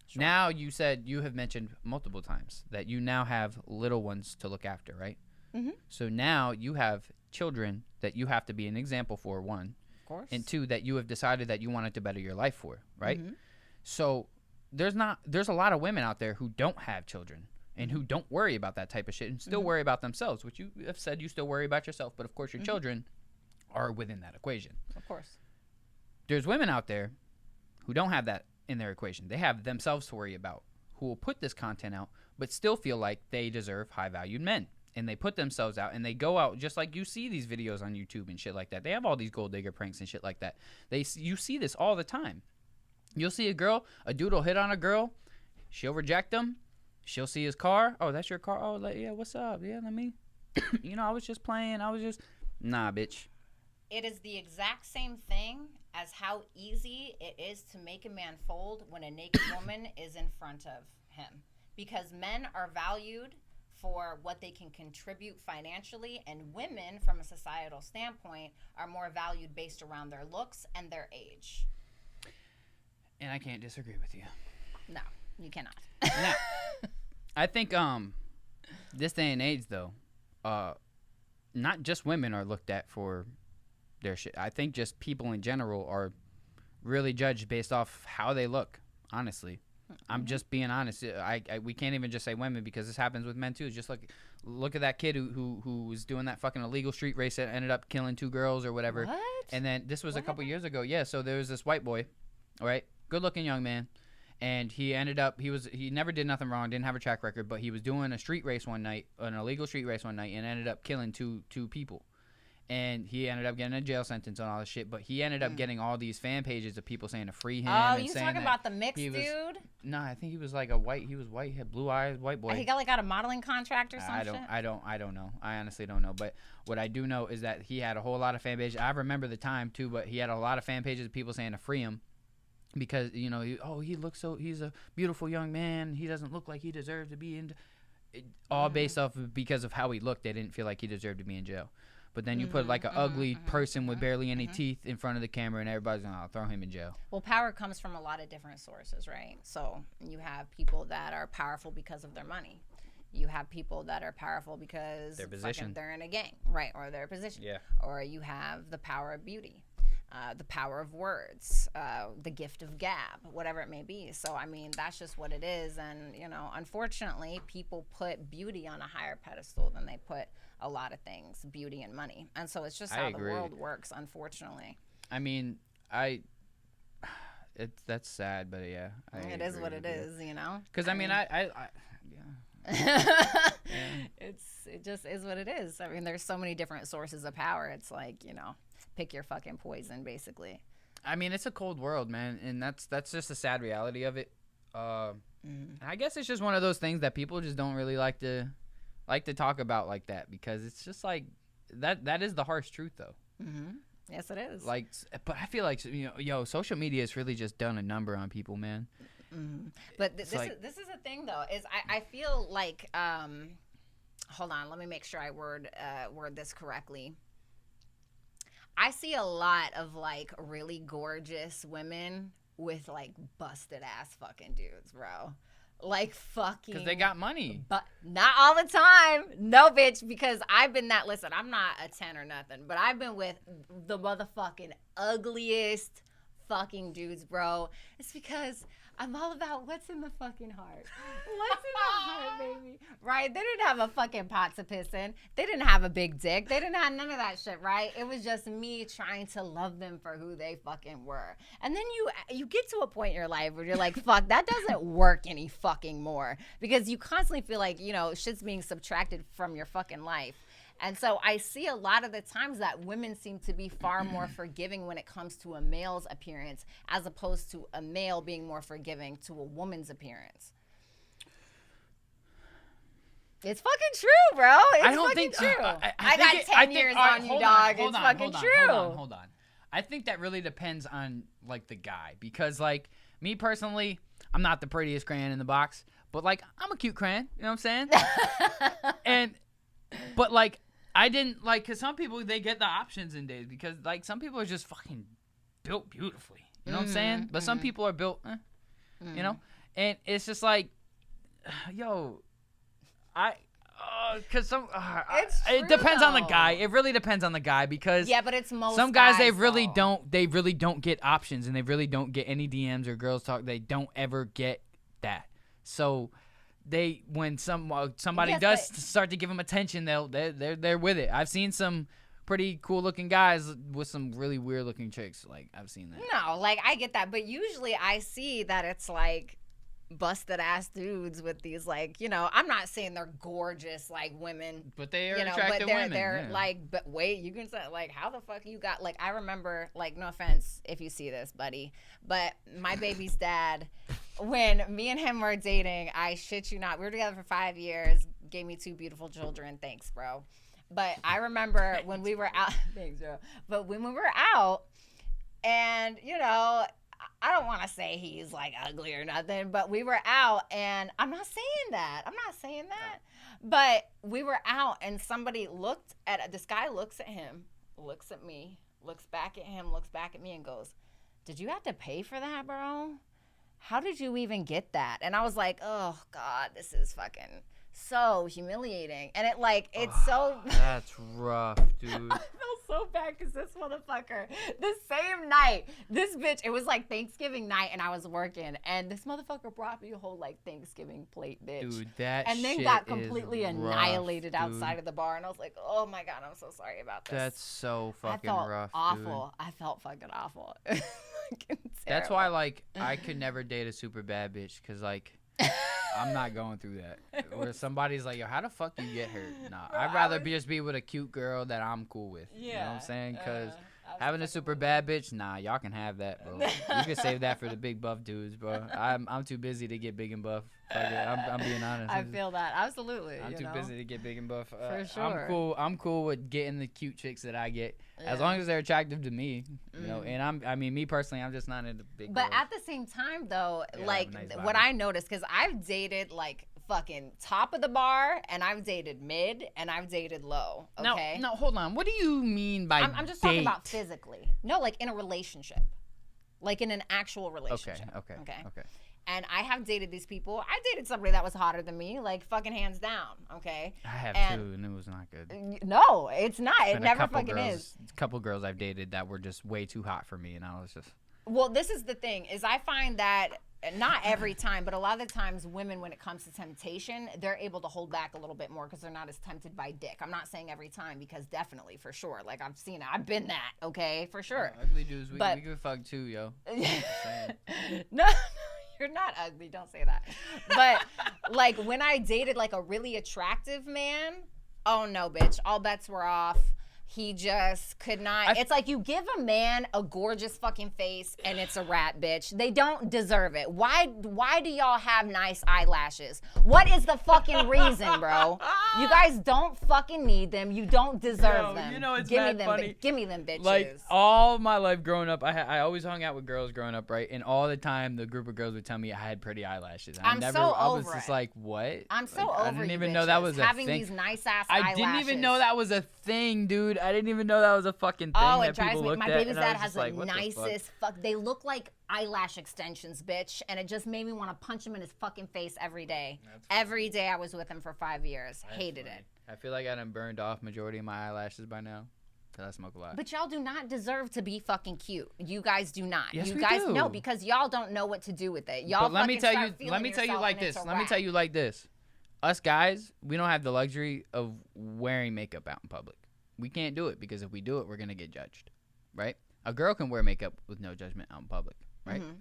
Sure. Now you said you have mentioned multiple times that you now have little ones to look after, right? Mm-hmm. So now you have children that you have to be an example for, one. Of course. And two, that you have decided that you wanted to better your life for, right? Mm-hmm. So there's a lot of women out there who don't have children and who don't worry about that type of shit and still worry about themselves, which you have said you still worry about yourself, but of course your children are within that equation. Of course. There's women out there who don't have that in their equation. They have themselves to worry about, who will put this content out, but still feel like they deserve high-valued men. And they put themselves out, and they go out just like you see these videos on YouTube and shit like that. They have all these gold digger pranks and shit like that. You see this all the time. You'll see a dude will hit on a girl. She'll reject him. She'll see his car. Oh, that's your car? Oh, like, yeah, what's up? Yeah, let me, I was just playing. Nah, bitch. It is the exact same thing as how easy it is to make a man fold when a naked woman is in front of him. Because men are valued for what they can contribute financially, and women, from a societal standpoint, are more valued based around their looks and their age. And I can't disagree with you. No, you cannot. Now, I think this day and age, though, not just women are looked at for their shit. I think just people in general are really judged based off how they look, honestly. I'm just being honest. We can't even just say women because this happens with men too. Just look at that kid who was doing that fucking illegal street race that ended up killing 2 girls or whatever. What? And then this was a couple years ago. Yeah, so there was this white boy, all right, good-looking young man, and he ended up he never did nothing wrong, didn't have a track record, but he was doing a street race one night, an illegal street race one night, and ended up killing two people. And he ended up getting a jail sentence on all this shit, but he ended up getting all these fan pages of people saying to free him. Oh, and you saying talking about the mixed dude? No, I think he was like he was white, he had blue eyes, white boy. He got a modeling contract or something. I don't know. I honestly don't know. But what I do know is that he had a whole lot of fan pages. I remember the time too, but he had a lot of fan pages of people saying to free him. Because, he looks he's a beautiful young man. He doesn't look like he deserves to be in, all based off of because of how he looked. They didn't feel like he deserved to be in jail. But then you put like an ugly person with barely any teeth in front of the camera and everybody's going to throw him in jail. Well, power comes from a lot of different sources, right? So you have people that are powerful because of their money. You have people that are powerful because their position. They're in a gang, right? Or their position. Yeah. Or you have the power of beauty. The power of words, the gift of gab, whatever it may be. So, I mean, that's just what it is. And, unfortunately, people put beauty on a higher pedestal than they put a lot of things, beauty and money. And so it's just how the world works, unfortunately. I mean, that's sad, but yeah. It is what it is, Because, I mean, it just is what it is. I mean, there's so many different sources of power. It's like, pick your fucking poison, basically. I mean, it's a cold world, man, and that's just a sad reality of it. I guess it's just one of those things that people just don't really like to talk about like that, because it's just like that is the harsh truth, though. Mm-hmm. Yes, it is. But I feel like social media has really just done a number on people, man. But this like- is the thing though, is I feel like hold on, let me make sure I word this correctly. I see a lot of like really gorgeous women with like busted ass fucking dudes, bro. Like fucking. Because they got money. But not all the time. No, bitch, because I've been that. Listen, I'm not a 10 or nothing, but I've been with the motherfucking ugliest fucking dudes, bro. It's because I'm all about what's in the fucking heart. What's in the heart, baby? Right? They didn't have a fucking pot to piss in. They didn't have a big dick. They didn't have none of that shit, right? It was just me trying to love them for who they fucking were. And then you get to a point in your life where you're like, fuck, that doesn't work any fucking more. Because you constantly feel like, you know, shit's being subtracted from your fucking life. And so I see a lot of the times that women seem to be far more forgiving when it comes to a male's appearance, as opposed to a male being more forgiving to a woman's appearance. It's fucking true, bro. It's I don't fucking think true. I got think 10 years all right, on you, hold dog. hold It's fucking true. Hold on. I think that really depends on like the guy, because like me personally, I'm not the prettiest crayon in the box, but like I'm a cute crayon. You know what I'm saying? But like I didn't like, cause some people they get the options in days, because like some people are just fucking built beautifully. You know what I'm saying? But some people are built, you know, and it's just like, yo. Cause it depends on the guy. It really depends on the guy, because but it's most some guys they though. really don't get options, and they really don't get any DMs or girls talk. They don't ever get that. So when somebody does start to give them attention, they're with it. I've seen some pretty cool looking guys with some really weird looking chicks. Like I've seen that. No, like I get that, but usually I see that it's like busted ass dudes with these, like, you know, I'm not saying they're gorgeous like women, but they are, you know, attractive but women. they're like, but wait, you can say like, how the fuck you got, like, I remember, like, no offense if you see this, buddy, but my baby's dad, when me and him were dating, I shit you not, we were together for 5 years, gave me 2 beautiful children, thanks bro. But I remember when we were out, thanks bro, but when we were out, and you know, I don't want to say he's like ugly or nothing, but we were out, and I'm not saying that. But we were out, and somebody looked at this guy, looks at him, looks at me, looks back at him, looks back at me, and goes, "Did you have to pay for that, bro? How did you even get that?" And I was like, "Oh God, this is fucking so humiliating." And it's so. That's rough, dude. I feel so bad because this motherfucker, the same night, this bitch, it was like Thanksgiving night and I was working, and this motherfucker brought me a whole like Thanksgiving plate, bitch. Dude, that and then shit got completely is annihilated rough, outside dude. of the bar, and I was like, oh my God, I'm so sorry about this. That's so fucking I felt rough, awful. I felt fucking awful. That's why, like, I could never date a super bad bitch, because, like, I'm not going through that. Where somebody's like, yo, how the fuck you get hurt? Nah, Bro, I'd rather just be with a cute girl that I'm cool with. You know what I'm saying? Because having a super bad bitch, nah, y'all can have that, bro. You can save that for the big buff dudes, bro. I'm too busy to get big and buff. Fuck it. I'm being honest. I feel that. Absolutely. I'm too busy to get big and buff. For sure. I'm cool with getting the cute chicks that I get, as long as they're attractive to me. You know, and me personally, I'm just not into big. But girls. at the same time, though, Yeah, like nice what body. I noticed, because I've dated like fucking top of the bar, and I've dated mid, and I've dated low. Okay. No, hold on. What do you mean by I'm just talking about physically. No, like in a relationship, like in an actual relationship. Okay. And I have dated these people. I dated somebody that was hotter than me, like fucking hands down. Okay. I have too, and it was not good. No, it's not. It Been a never couple fucking girls, is. A couple girls I've dated that were just way too hot for me, and I was just. Well, this is the thing, is I find that not every time, but a lot of the times women, when it comes to temptation, they're able to hold back a little bit more because they're not as tempted by dick. I'm not saying every time, because definitely, for sure. Like, I've seen it. I've been that, okay? For sure. Ugly dudes, we But- could fuck too, yo. No, you're not ugly. Don't say that. But, like, when I dated, like, a really attractive man, oh, no, bitch. All bets were off. He just could not. It's like you give a man a gorgeous fucking face and it's a rat, bitch. They don't deserve it. Why do y'all have nice eyelashes? What is the fucking reason, bro? You guys don't fucking need them. You don't deserve them. You know, it's give mad me them, funny. give me them bitches. Like, all my life growing up, I always hung out with girls growing up, right? And all the time, the group of girls would tell me I had pretty eyelashes. I was just like, what? I'm so like, over I didn't you even bitches know that was a having thing. these nice ass eyelashes. I didn't even know that was a thing, dude. I didn't even know that was a fucking thing. Oh, that it drives people me. looked My at, baby's and I dad was has just the like, what the nicest fuck. They look like eyelash extensions, bitch, and it just made me want to punch him in his fucking face every day. Every day I was with him for 5 years. Hated it. I feel like I done burned off majority of my eyelashes by now. Cause I smoke a lot. But y'all do not deserve to be fucking cute. You guys do not. Yes, you we guys do. know because y'all don't know what to do with it. Y'all But let me fucking tell start you. feeling Let me tell you yourself like and it's this. a Let me wrap. tell you like this. Us guys, we don't have the luxury of wearing makeup out in public. We can't do it because if we do it, we're gonna get judged, right? A girl can wear makeup with no judgment out in public, right? Mm-hmm.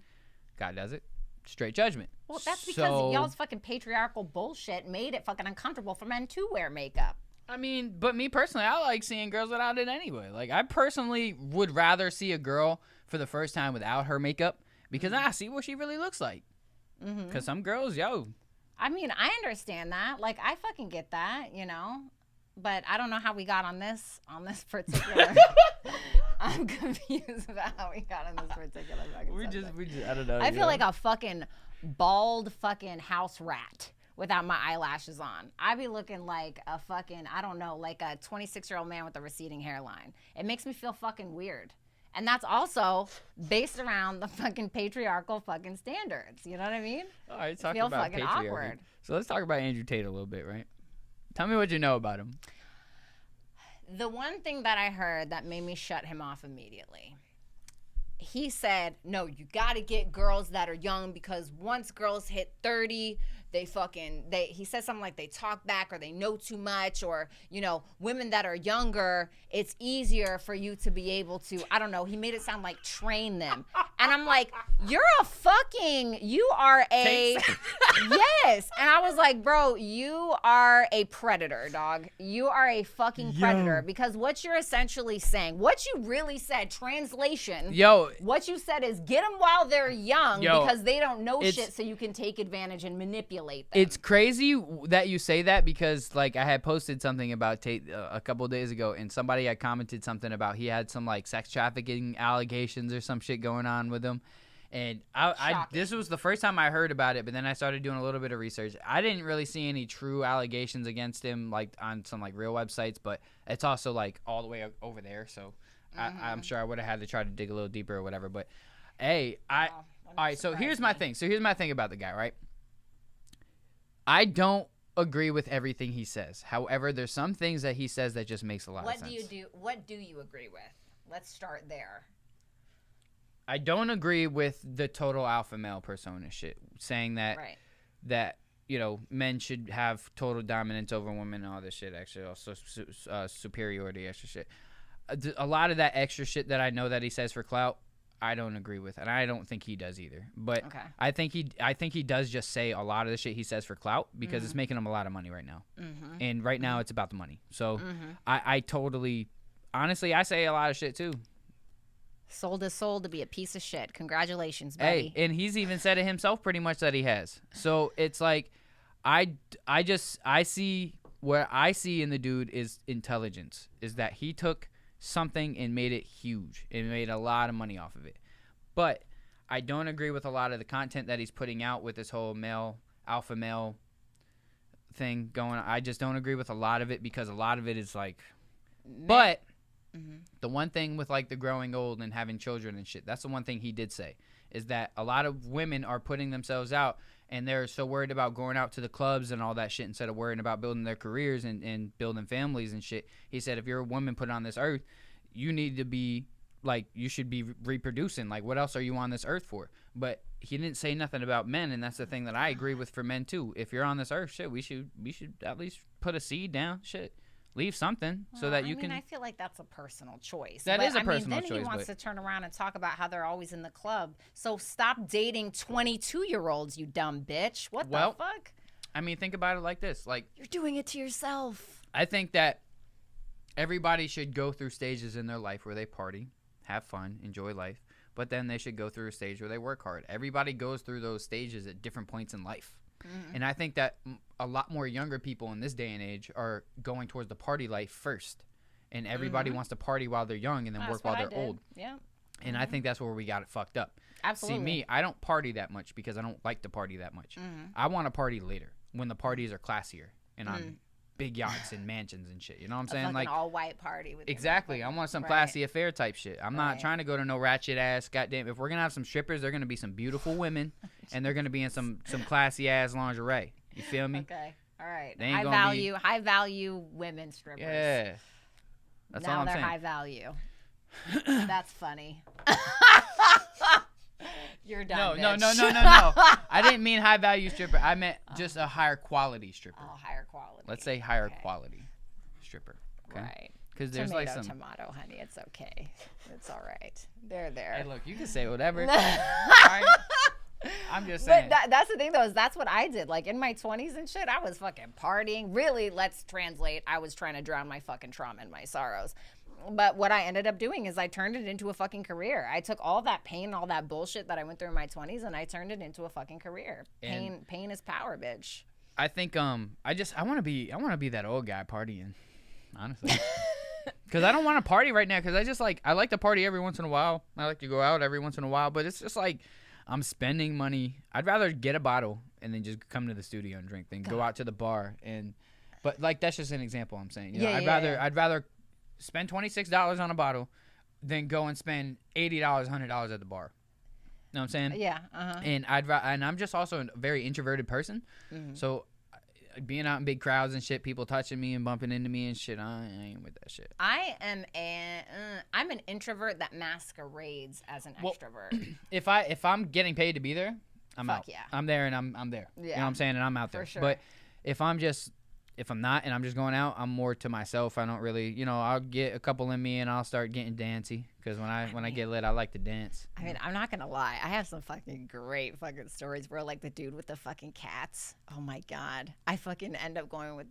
God does it, straight judgment. Well, that's because y'all's fucking patriarchal bullshit made it fucking uncomfortable for men to wear makeup. I mean, but me personally, I like seeing girls without it anyway. Like, I personally would rather see a girl for the first time without her makeup because I see what she really looks like. Because some girls, I mean, I understand that. Like, I fucking get that, you know? But I don't know how we got on this particular. I'm confused about how we got on this particular fucking subject. we just, I don't know. I feel like a fucking bald fucking house rat without my eyelashes on. I be looking like a fucking, I don't know, like a 26-year-old man with a receding hairline. It makes me feel fucking weird. And that's also based around the fucking patriarchal fucking standards. You know what I mean? All right, talk feel about fucking patriarchy. awkward. So let's talk about Andrew Tate a little bit, right? Tell me what you know about him. The one thing that I heard that made me shut him off immediately. He said, no, you got to get girls that are young because once girls hit 30, he said something like they talk back or they know too much or, you know, women that are younger, it's easier for you to be able to, I don't know, he made it sound like train them. And I'm like, you are a, yes. And I was like, bro, you are a predator, dog. You are a fucking predator because what you're essentially saying, what you really said, translation, what you said is get them while they're young because they don't know shit so you can take advantage and manipulate them. It's crazy that you say that because, like, I had posted something about Tate a couple days ago, and somebody had commented something about he had some, like, sex trafficking allegations or some shit going on with him. And this was the first time I heard about it, but then I started doing a little bit of research. I didn't really see any true allegations against him, like, on some, like, real websites, but it's also, like, all the way over there, so I'm sure I would have had to try to dig a little deeper or whatever. But, hey, all right, so here's my thing. So here's my thing about the guy, right? I don't agree with everything he says. However, there's some things that he says that just makes a lot of sense. What do you agree with? Let's start there. I don't agree with the total alpha male persona shit, saying that you know, men should have total dominance over women and all this shit. Actually, also superiority, extra shit. A lot of that extra shit that I know that he says for clout, I don't agree with, and I don't think he does either. But I think he does just say a lot of the shit he says for clout because it's making him a lot of money right now. And right now it's about the money. So I totally, honestly, I say a lot of shit too. Sold his soul to be a piece of shit. Congratulations, buddy. Hey, and he's even said it himself pretty much that he has. So it's like, I see where I see in the dude is intelligence, is that he took something and made it huge and made a lot of money off of it. But I don't agree with a lot of the content that he's putting out with this whole alpha male thing going on. I just don't agree with a lot of it because a lot of it is like, but the one thing with like the growing old and having children and shit, that's the one thing he did say, is that a lot of women are putting themselves out and they're so worried about going out to the clubs and all that shit instead of worrying about building their careers and building families and shit. He said, if you're a woman put on this earth, you need to be, like, you should be reproducing. Like, what else are you on this earth for? But he didn't say nothing about men, and that's the thing that I agree with for men, too. If you're on this earth, shit, we should at least put a seed down, shit. Leave something so that you can. I feel like that's a personal choice. That is a personal then choice. Then he wants to turn around and talk about how they're always in the club. So stop dating 22-year-olds, you dumb bitch. What the fuck? I mean, think about it like this. Like, you're doing it to yourself. I think that everybody should go through stages in their life where they party, have fun, enjoy life, but then they should go through a stage where they work hard. Everybody goes through those stages at different points in life. And I think that a lot more younger people in this day and age are going towards the party life first. And everybody wants to party while they're young and then work while they're old. Yeah. And I think that's where we got it fucked up. Absolutely. See, me, I don't party that much because I don't like to party that much. I want to party later when the parties are classier and on big yachts and mansions and shit. You know what I'm saying? Like all white party with exactly. I want some classy affair type shit. I'm not trying to go to no ratchet ass goddamn. If we're gonna have some strippers, they're gonna be some beautiful women, and they're gonna be in some classy ass lingerie. You feel me? Okay. All right. They ain't high value women strippers. Yeah. That's all I'm saying. Now they're high value. That's funny. You're done. No. I didn't mean high value stripper. I meant just a higher quality stripper. Oh, higher quality. Let's say higher quality stripper. Okay? Right. Because there's Tomato, honey. It's okay. It's all right. They're there. Hey, look, you can say whatever. Right? I'm just saying. But that's the thing, though, is that's what I did. Like, in my 20s and shit, I was fucking partying. Really, let's translate. I was trying to drown my fucking trauma and my sorrows. But what I ended up doing is I turned it into a fucking career. I took all that pain, all that bullshit that I went through in my 20s, and I turned it into a fucking career. Pain is power, bitch. I think I want to be that old guy partying, honestly. Because I don't want to party right now. Because I like to party every once in a while. I like to go out every once in a while. But it's just like I'm spending money. I'd rather get a bottle and then just come to the studio and drink than go out to the bar. But like that's just an example I'm saying. You know, I'd rather spend $26 on a bottle than go and spend $80, $100 at the bar. You know what I'm saying? Yeah. And I'm just also a very introverted person. So being out in big crowds and shit, people touching me and bumping into me and shit, I ain't with that shit. I'm an introvert that masquerades as an extrovert. If I'm getting paid to be there, I'm out. Yeah. I'm there and I'm there. Yeah. You know what I'm saying? And I'm out there. For sure. But if I'm not and I'm just going out, I'm more to myself. I don't really, I'll get a couple in me and I'll start getting dancey because when I get lit, I like to dance. I mean, I'm not gonna lie. I have some fucking great fucking stories where like the dude with the fucking cats. Oh my God. I fucking end up go home with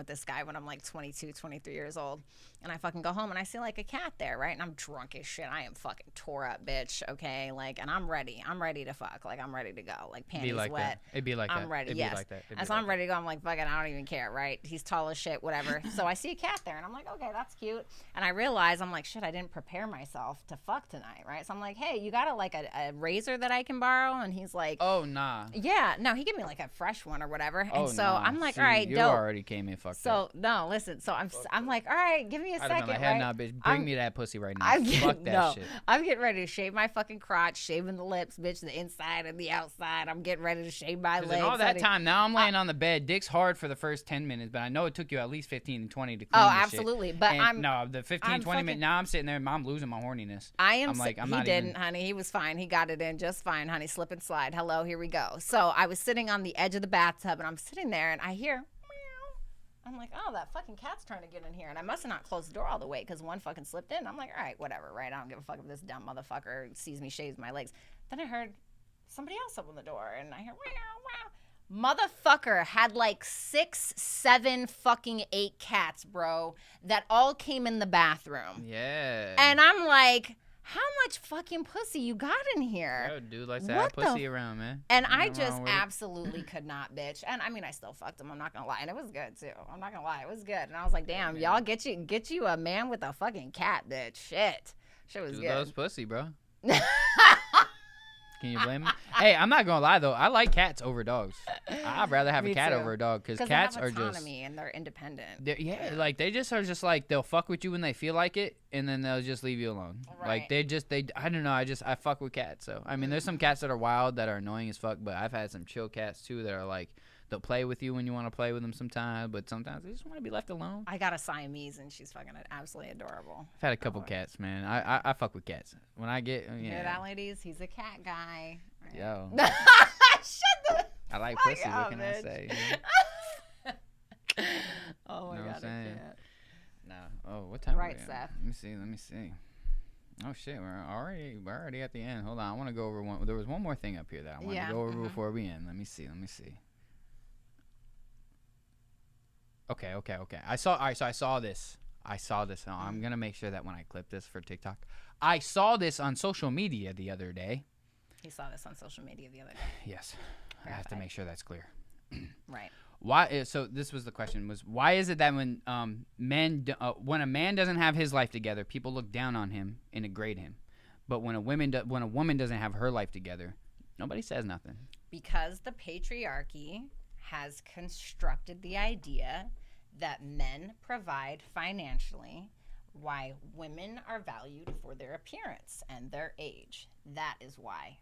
this guy when I'm like 22, 23 years old. And I fucking go home and I see like a cat there, right? And I'm drunk as shit. I am fucking tore up, bitch. Okay. Like, and I'm ready. I'm ready to fuck. Like, I'm ready to go. Like, panties wet. It'd be like that. I'm ready. It'd yes. be like that. And so I'm ready to go. I'm like, fucking, I don't even care, right? He's tall as shit, whatever. So I see a cat there and I'm like, okay, that's cute. And I realize, I'm like, shit, I didn't prepare myself to fuck tonight, right? So I'm like, hey, you got a razor that I can borrow? And he's like, oh, nah. Yeah. No, he gave me like a fresh one or whatever. Oh, and so nah. I'm like, See, all right, you dope. already came in fucked up. So, no, listen. So I'm like, all right, give me a second, like, right? Nah, bitch, bring me that pussy right now. Fuck that shit. I'm getting ready to shave my fucking crotch, shaving the lips, bitch, the inside and the outside. I'm getting ready to shave my legs. And all that time, now I'm laying on the bed. Dick's hard for the first 10 minutes, but I know it took you at least 15 and 20 to clean this absolutely. shit. But And the 15, 20 minutes, now I'm sitting there, I'm losing my horniness. He didn't, honey. He was fine. He got it in just fine, honey. Slip and slide. Hello, here we go. So I was sitting on the edge of the bathtub, and I'm sitting there, and I hear meow. I'm like, oh, that fucking cat's trying to get in here. And I must have not closed the door all the way because one fucking slipped in. I'm like, all right, whatever, right? I don't give a fuck if this dumb motherfucker sees me shave my legs. Then I heard somebody else open the door, and I heard, wow. Motherfucker had like 6, 7, fucking 8 cats, bro, that all came in the bathroom. Yeah. And I'm like, how much fucking pussy you got in here? Yo, dude likes to have pussy around, man. And I just absolutely could not, bitch. And I mean, I still fucked him. I'm not gonna lie, and it was good too. I'm not gonna lie, it was good. And I was like, damn, y'all get you a man with a fucking cat, bitch. Shit was dude good. loves pussy, bro. Can you blame me? Hey, I'm not gonna lie though. I like cats over dogs. I'd rather have a cat over a dog because cats they have are autonomy and they're independent. Like they just are just like they'll fuck with you when they feel like it, and then they'll just leave you alone. Right. Like I don't know. I fuck with cats. So I mean, there's some cats that are wild that are annoying as fuck, but I've had some chill cats too that are like they'll play with you when you want to play with them sometimes, but sometimes they just want to be left alone. I got a Siamese and she's fucking absolutely adorable. I've had a couple cats, man. I fuck with cats. When I get You hear that, ladies? He's a cat guy. Right? Yo. I like fuck pussy. up, What can I say? Oh my know God, what I'm I can't. No. Oh, what time? Right, are we at? Seth. Let me see. Oh shit, we're already at the end. Hold on, I want to go over one. There was one more thing up here that I wanted to go over before we end. Let me see. Okay. I saw this. I saw this. I'm going to make sure that when I clip this for TikTok. I saw this on social media the other day. He saw this on social media the other day. Yes. I have to make sure that's clear. Right. Why? So this was the question: was why is it that when when a man doesn't have his life together, people look down on him and degrade him, but when a woman doesn't have her life together, nobody says nothing. Because the patriarchy has constructed the idea that men provide financially, why women are valued for their appearance and their age. That is why.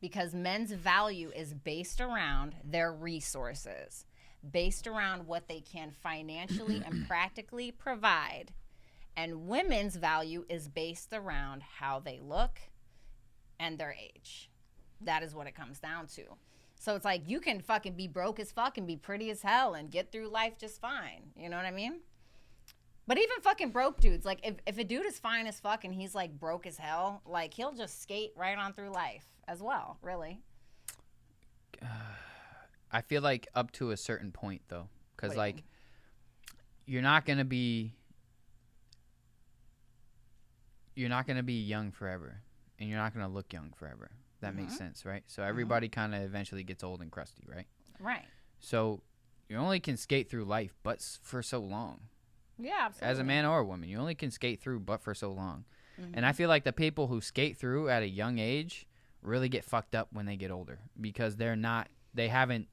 Because men's value is based around their resources, based around what they can financially and practically provide. And women's value is based around how they look and their age. That is what it comes down to. So it's like you can fucking be broke as fuck and be pretty as hell and get through life just fine. You know what I mean? But even fucking broke dudes, like if a dude is fine as fuck and he's like broke as hell, like he'll just skate right on through life as well, really. I feel like up to a certain point though, because like you're not gonna be young forever, and you're not gonna look young forever. That makes sense, right? So everybody kind of eventually gets old and crusty, right? Right. So you only can skate through life, but for so long. Yeah, absolutely. As a man or a woman, you only can skate through, but for so long. And I feel like the people who skate through at a young age really get fucked up when they get older, because they haven't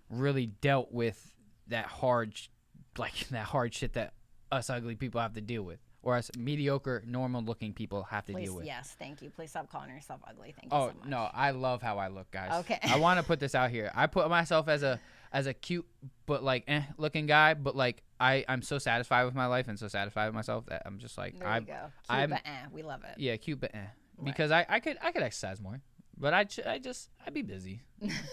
really dealt with that hard shit that us ugly people have to deal with, or us mediocre, normal-looking people have to deal with. Yes, thank you. Please stop calling yourself ugly. Thank you so much. Oh, no, I love how I look, guys. Okay. I want to put this out here. I put myself as a cute but like looking guy, but like I'm so satisfied with my life and so satisfied with myself that I'm just like there you go. Cute but we love it. Yeah, cute but because I could exercise more, but I'd be busy.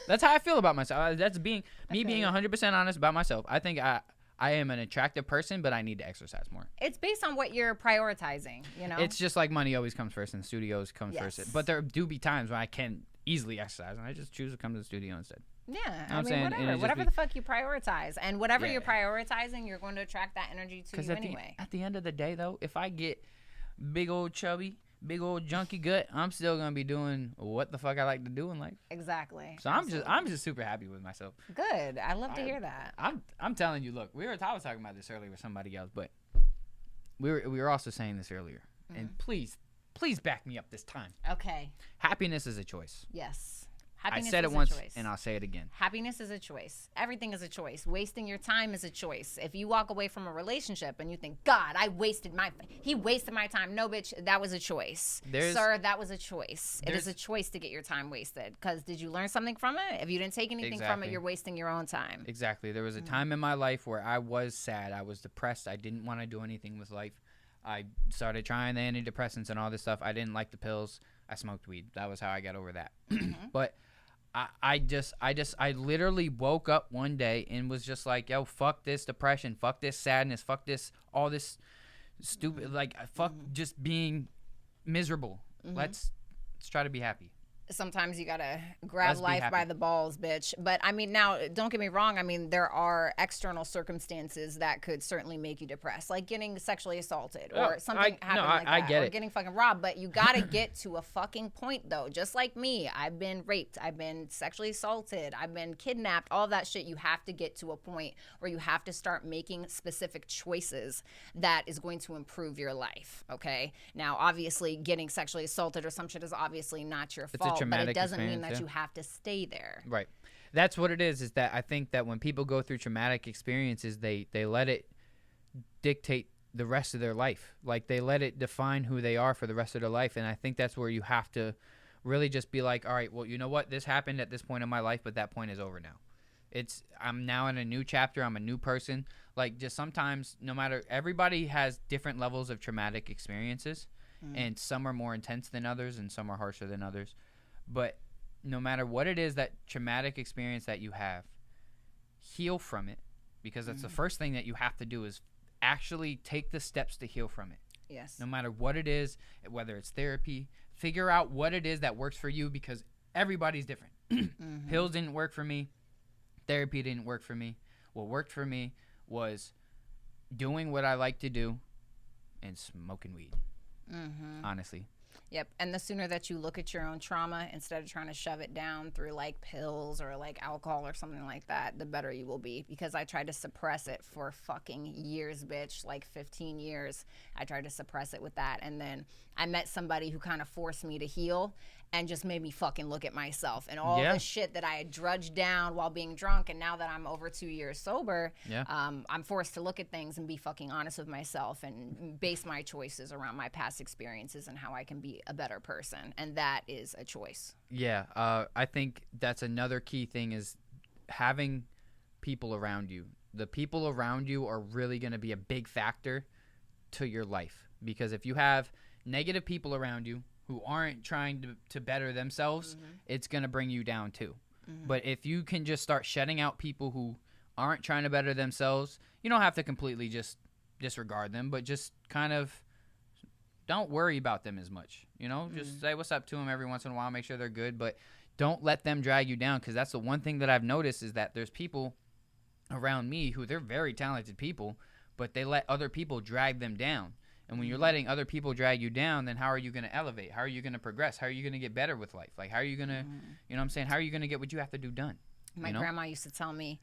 That's how I feel about myself. That's being 100% honest about myself. I think I am an attractive person, but I need to exercise more. It's based on what you're prioritizing, you know? It's just like money always comes first and studios comes Yes. first. But there do be times when I can easily exercise, and I just choose to come to the studio instead. Yeah, I mean, whatever the fuck you prioritize. And whatever you're prioritizing, you're going to attract that energy to you anyway. At the end of the day, though, if I get big old chubby, big old junky gut, I'm still going to be doing what the fuck I like to do in life. Exactly. So I'm just super happy with myself. Good. I love to hear that. I'm telling you, look, I was talking about this earlier with somebody else, but we were also saying this earlier. And please back me up this time. Okay. Happiness is a choice. Yes. I said it once, and I'll say it again. Happiness is a choice. Everything is a choice. Wasting your time is a choice. If you walk away from a relationship and you think, God, he wasted my time. No, bitch, that was a choice. Sir, that was a choice. It is a choice to get your time wasted. Because did you learn something from it? If you didn't take anything from it, you're wasting your own time. Exactly. There was a time in my life where I was sad. I was depressed. I didn't want to do anything with life. I started trying the antidepressants and all this stuff. I didn't like the pills. I smoked weed. That was how I got over that. But I literally woke up one day and was just like, yo, fuck this depression, fuck this sadness, fuck this, all this stupid, like, fuck just being miserable. Let's try to be happy. Sometimes you gotta grab life by the balls, bitch. But I mean, now, don't get me wrong. I mean, there are external circumstances that could certainly make you depressed, like getting sexually assaulted or something happening like that, I get or it. getting fucking robbed. But you gotta get to a fucking point, though. Just like me, I've been raped, I've been sexually assaulted, I've been kidnapped. All that shit. You have to get to a point where you have to start making specific choices that is going to improve your life. Okay. Now, obviously, getting sexually assaulted or some shit is obviously not your fault. But it doesn't mean that you have to stay there. Right. That's what it is that I think that when people go through traumatic experiences, they let it dictate the rest of their life. Like, they let it define who they are for the rest of their life. And I think that's where you have to really just be like, all right, well, you know what? This happened at this point in my life, but that point is over now. I'm now in a new chapter. I'm a new person. Like, just sometimes, no matter, everybody has different levels of traumatic experiences. And some are more intense than others and some are harsher than others. But no matter what it is, that traumatic experience that you have, heal from it, because that's the first thing that you have to do is actually take the steps to heal from it. Yes. No matter what it is, whether it's therapy, figure out what it is that works for you, because everybody's different. Pills didn't work for me. Therapy didn't work for me. What worked for me was doing what I like to do and smoking weed. Honestly. Yep. And the sooner that you look at your own trauma instead of trying to shove it down through like pills or like alcohol or something like that, the better you will be. Because I tried to suppress it for fucking years, bitch, like 15 years. I tried to suppress it with that. And then I met somebody who kind of forced me to heal and just made me fucking look at myself and all the shit that I had drudged down while being drunk. And now that I'm over 2 years sober, I'm forced to look at things and be fucking honest with myself and base my choices around my past experiences and how I can be a better person. And that is a choice. Yeah. I think that's another key thing is having people around you. The people around you are really going to be a big factor to your life. Because if you have negative people around you who aren't trying to better themselves, it's going to bring you down too. But if you can just start shutting out people who aren't trying to better themselves, you don't have to completely just disregard them, but just kind of don't worry about them as much. You know, just say what's up to them every once in a while, make sure they're good, but don't let them drag you down, because that's the one thing that I've noticed is that there's people around me who they're very talented people, but they let other people drag them down. And when you're letting other people drag you down, then how are you going to elevate? How are you going to progress? How are you going to get better with life? Like, how are you going to, you know what I'm saying? How are you going to get what you have to do done? My grandma used to tell me,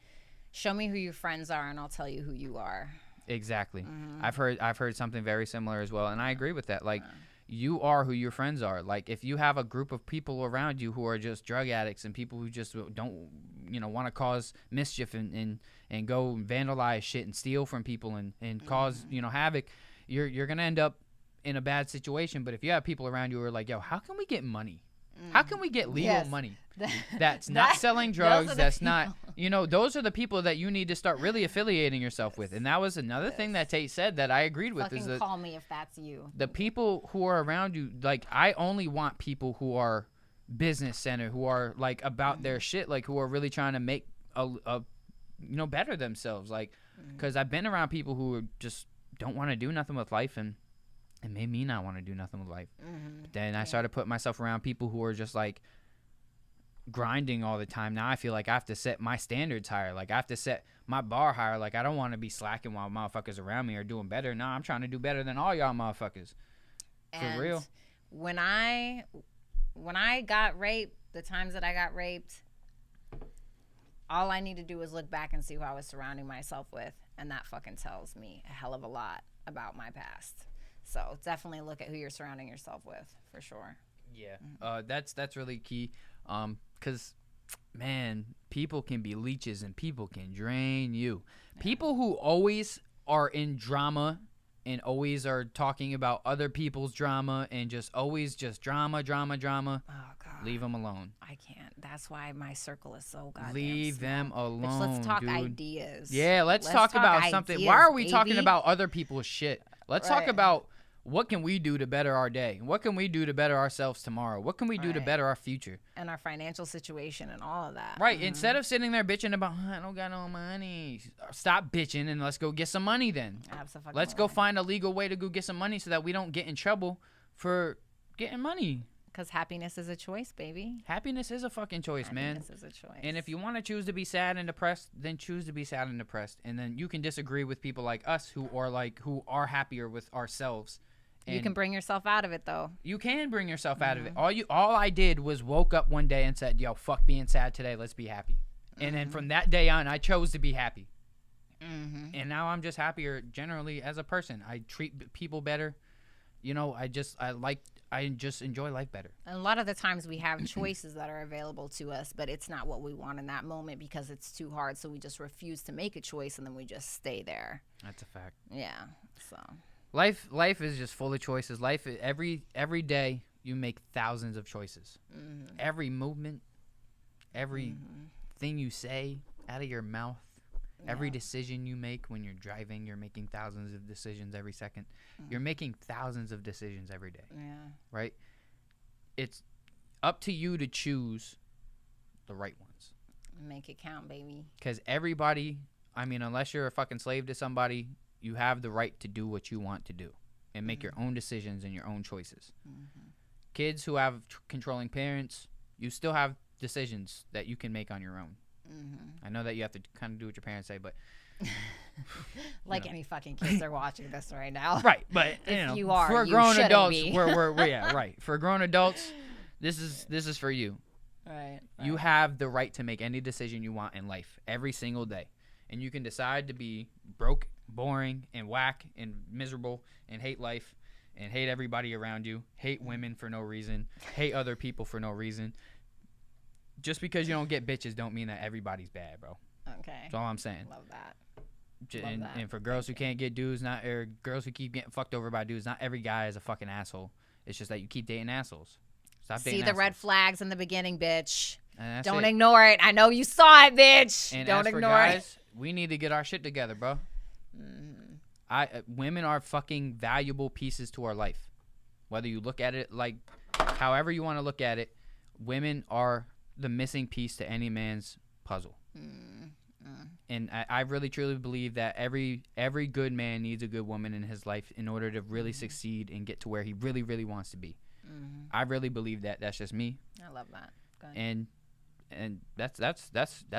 show me who your friends are and I'll tell you who you are. Exactly. I've heard something very similar as well. And I agree with that. Like, you are who your friends are. Like, if you have a group of people around you who are just drug addicts and people who just don't, want to cause mischief and go vandalize shit and steal from people and cause, havoc, you're going to end up in a bad situation. But if you have people around you who are like, yo, how can we get money? How can we get legal money? That's not selling drugs. That's not, those are the people that you need to start really affiliating yourself with. And that was another thing that Tate said that I agreed with. Fucking is that call me if that's you. The people who are around you, like, I only want people who are business centered, who are like about their shit, like who are really trying to make a better themselves. Like, because I've been around people who just don't want to do nothing with life, and it made me not want to do nothing with life. But then I started putting myself around people who are just like grinding all the time. Now I feel like I have to set my standards higher. Like, I have to set my bar higher. Like, I don't want to be slacking while motherfuckers around me are doing better. No, I'm trying to do better than all y'all motherfuckers. For real. When I got raped, the times that I got raped, all I need to do is look back and see who I was surrounding myself with, and that fucking tells me a hell of a lot about my past. So definitely look at who you're surrounding yourself with, for sure. Yeah, that's really key. 'Cause, man, people can be leeches and people can drain you. People who always are in drama and always are talking about other people's drama and just always just drama. Oh God, leave them alone. I can't. That's why my circle is so goddamn Leave small. them alone. Bitch, let's talk dude. ideas. Yeah, let's talk about something. Ideas, Why are we baby? talking about other people's shit? Let's talk about what can we do to better our day? What can we do to better ourselves tomorrow? What can we do to better our future? And our financial situation and all of that. Right. Instead of sitting there bitching about, I don't got no money. Stop bitching and let's go get some money then. Absolutely. Let's go find a legal way to go get some money so that we don't get in trouble for getting money. Because happiness is a choice, baby. Happiness is a fucking choice, man. Happiness is a choice. And if you want to choose to be sad and depressed, then choose to be sad and depressed. And then you can disagree with people like us who are happier with ourselves. And you can bring yourself out of it, though. You can bring yourself out of it. All I did was woke up one day and said, yo, fuck being sad today. Let's be happy. And then from that day on, I chose to be happy. And now I'm just happier generally as a person. I treat people better. I just enjoy life better. And a lot of the times we have choices that are available to us, but it's not what we want in that moment because it's too hard. So we just refuse to make a choice and then we just stay there. That's a fact. Yeah. So life is just full of choices. Life, every day you make thousands of choices. Every movement, every thing you say out of your mouth, every decision you make when you're driving, you're making thousands of decisions every second. You're making thousands of decisions every day. Yeah. Right? It's up to you to choose the right ones. Make it count, baby. Because everybody, unless you're a fucking slave to somebody, you have the right to do what you want to do and make your own decisions and your own choices. Kids who have controlling parents, you still have decisions that you can make on your own. I know that you have to kind of do what your parents say, but Like any fucking kids are watching this right now. Right, but If you are, for you grown shouldn't adults, be. we're yeah, right. For grown adults, this is for you. Right. You have the right to make any decision you want in life every single day. And you can decide to be broke, boring, and whack, and miserable, and hate life, and hate everybody around you, hate women for no reason, hate other people for no reason. Just because you don't get bitches don't mean that everybody's bad, bro. Okay. That's all I'm saying. Love that. And for girls who can't get dudes, or girls who keep getting fucked over by dudes, not every guy is a fucking asshole. It's just that you keep dating assholes. Stop dating See the red assholes. flags in the beginning, bitch. And that's Don't it. ignore it. I know you saw it, bitch. And Don't as for ignore guys, we need to get our shit together, bro. Mm-hmm. Women are fucking valuable pieces to our life. Whether you look at it like however you want to look at it, women are the missing piece to any man's puzzle. And I really truly believe that every good man needs a good woman in his life in order to really succeed and get to where he really, really wants to be. I really believe that. That's just me. I love that. Good. And that's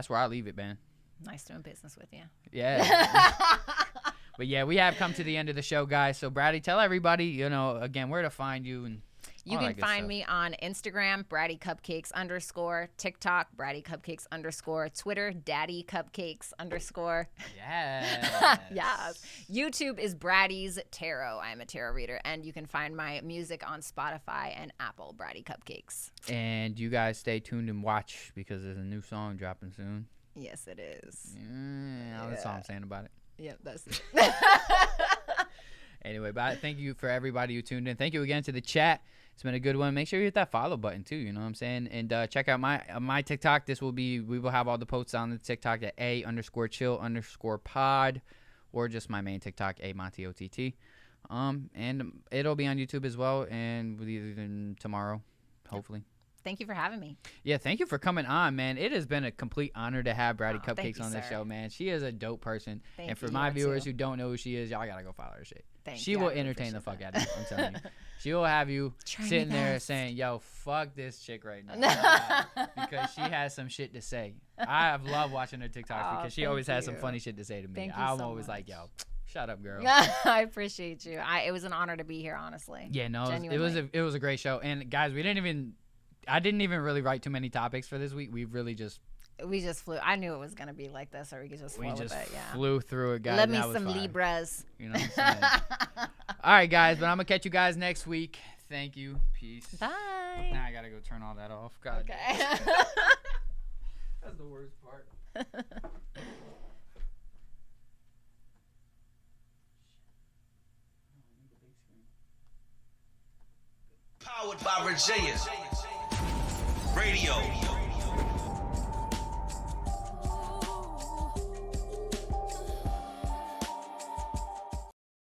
where I leave it, man. Nice doing business with you. Yeah. But yeah, we have come to the end of the show, guys. So Bratty, tell everybody, again, where to find you and You can find me on Instagram, Bratty Cupcakes _ TikTok, Bratty Cupcakes _ Twitter, Daddy Cupcakes _ Yes. Yes. YouTube is Bratty's Tarot. I am a tarot reader, and you can find my music on Spotify and Apple, Bratty Cupcakes. And you guys stay tuned and watch because there's a new song dropping soon. Yes, it is. That's all I'm saying about it. Yep, that's it. Anyway, but thank you for everybody who tuned in. Thank you again to the chat. It's been a good one. Make sure you hit that follow button too. You know what I'm saying? And check out my TikTok. We will have all the posts on the TikTok at _chill_pod, or just my main TikTok, _MontyOTT. And it'll be on YouTube as well, and either tomorrow, hopefully. Thank you for having me. Yeah, thank you for coming on, man. It has been a complete honor to have Bratty Thank Cupcakes you, on this sir. show, man. She is a dope person. Thank And for you, my you viewers too. who don't know who she is, y'all gotta go follow her shit. Thank She you. I will really entertain the appreciate fuck that. out of you. I'm telling you. She will have you Try my sitting there best. saying, yo, fuck this chick right now. Because she has some shit to say. I have loved watching her TikToks Oh, because she thank always has some you. funny shit to say to me. Thank you I'm so always like, much. yo, shut up, girl. I appreciate you. It was an honor to be here, honestly. Yeah, no, Genuinely. it was a great show. And guys, I didn't even really write too many topics for this week. We really just We just flew. I knew it was gonna be like this, or we could just flow with it. Yeah. flew through it, guys. Love and me that was some fine. Libras. You know what I'm saying? All right, guys, but I'm gonna catch you guys next week. Thank you. Peace. Bye. Now I gotta go turn all that off. God. Okay. That's the worst part. Powered by Virginia. Radio.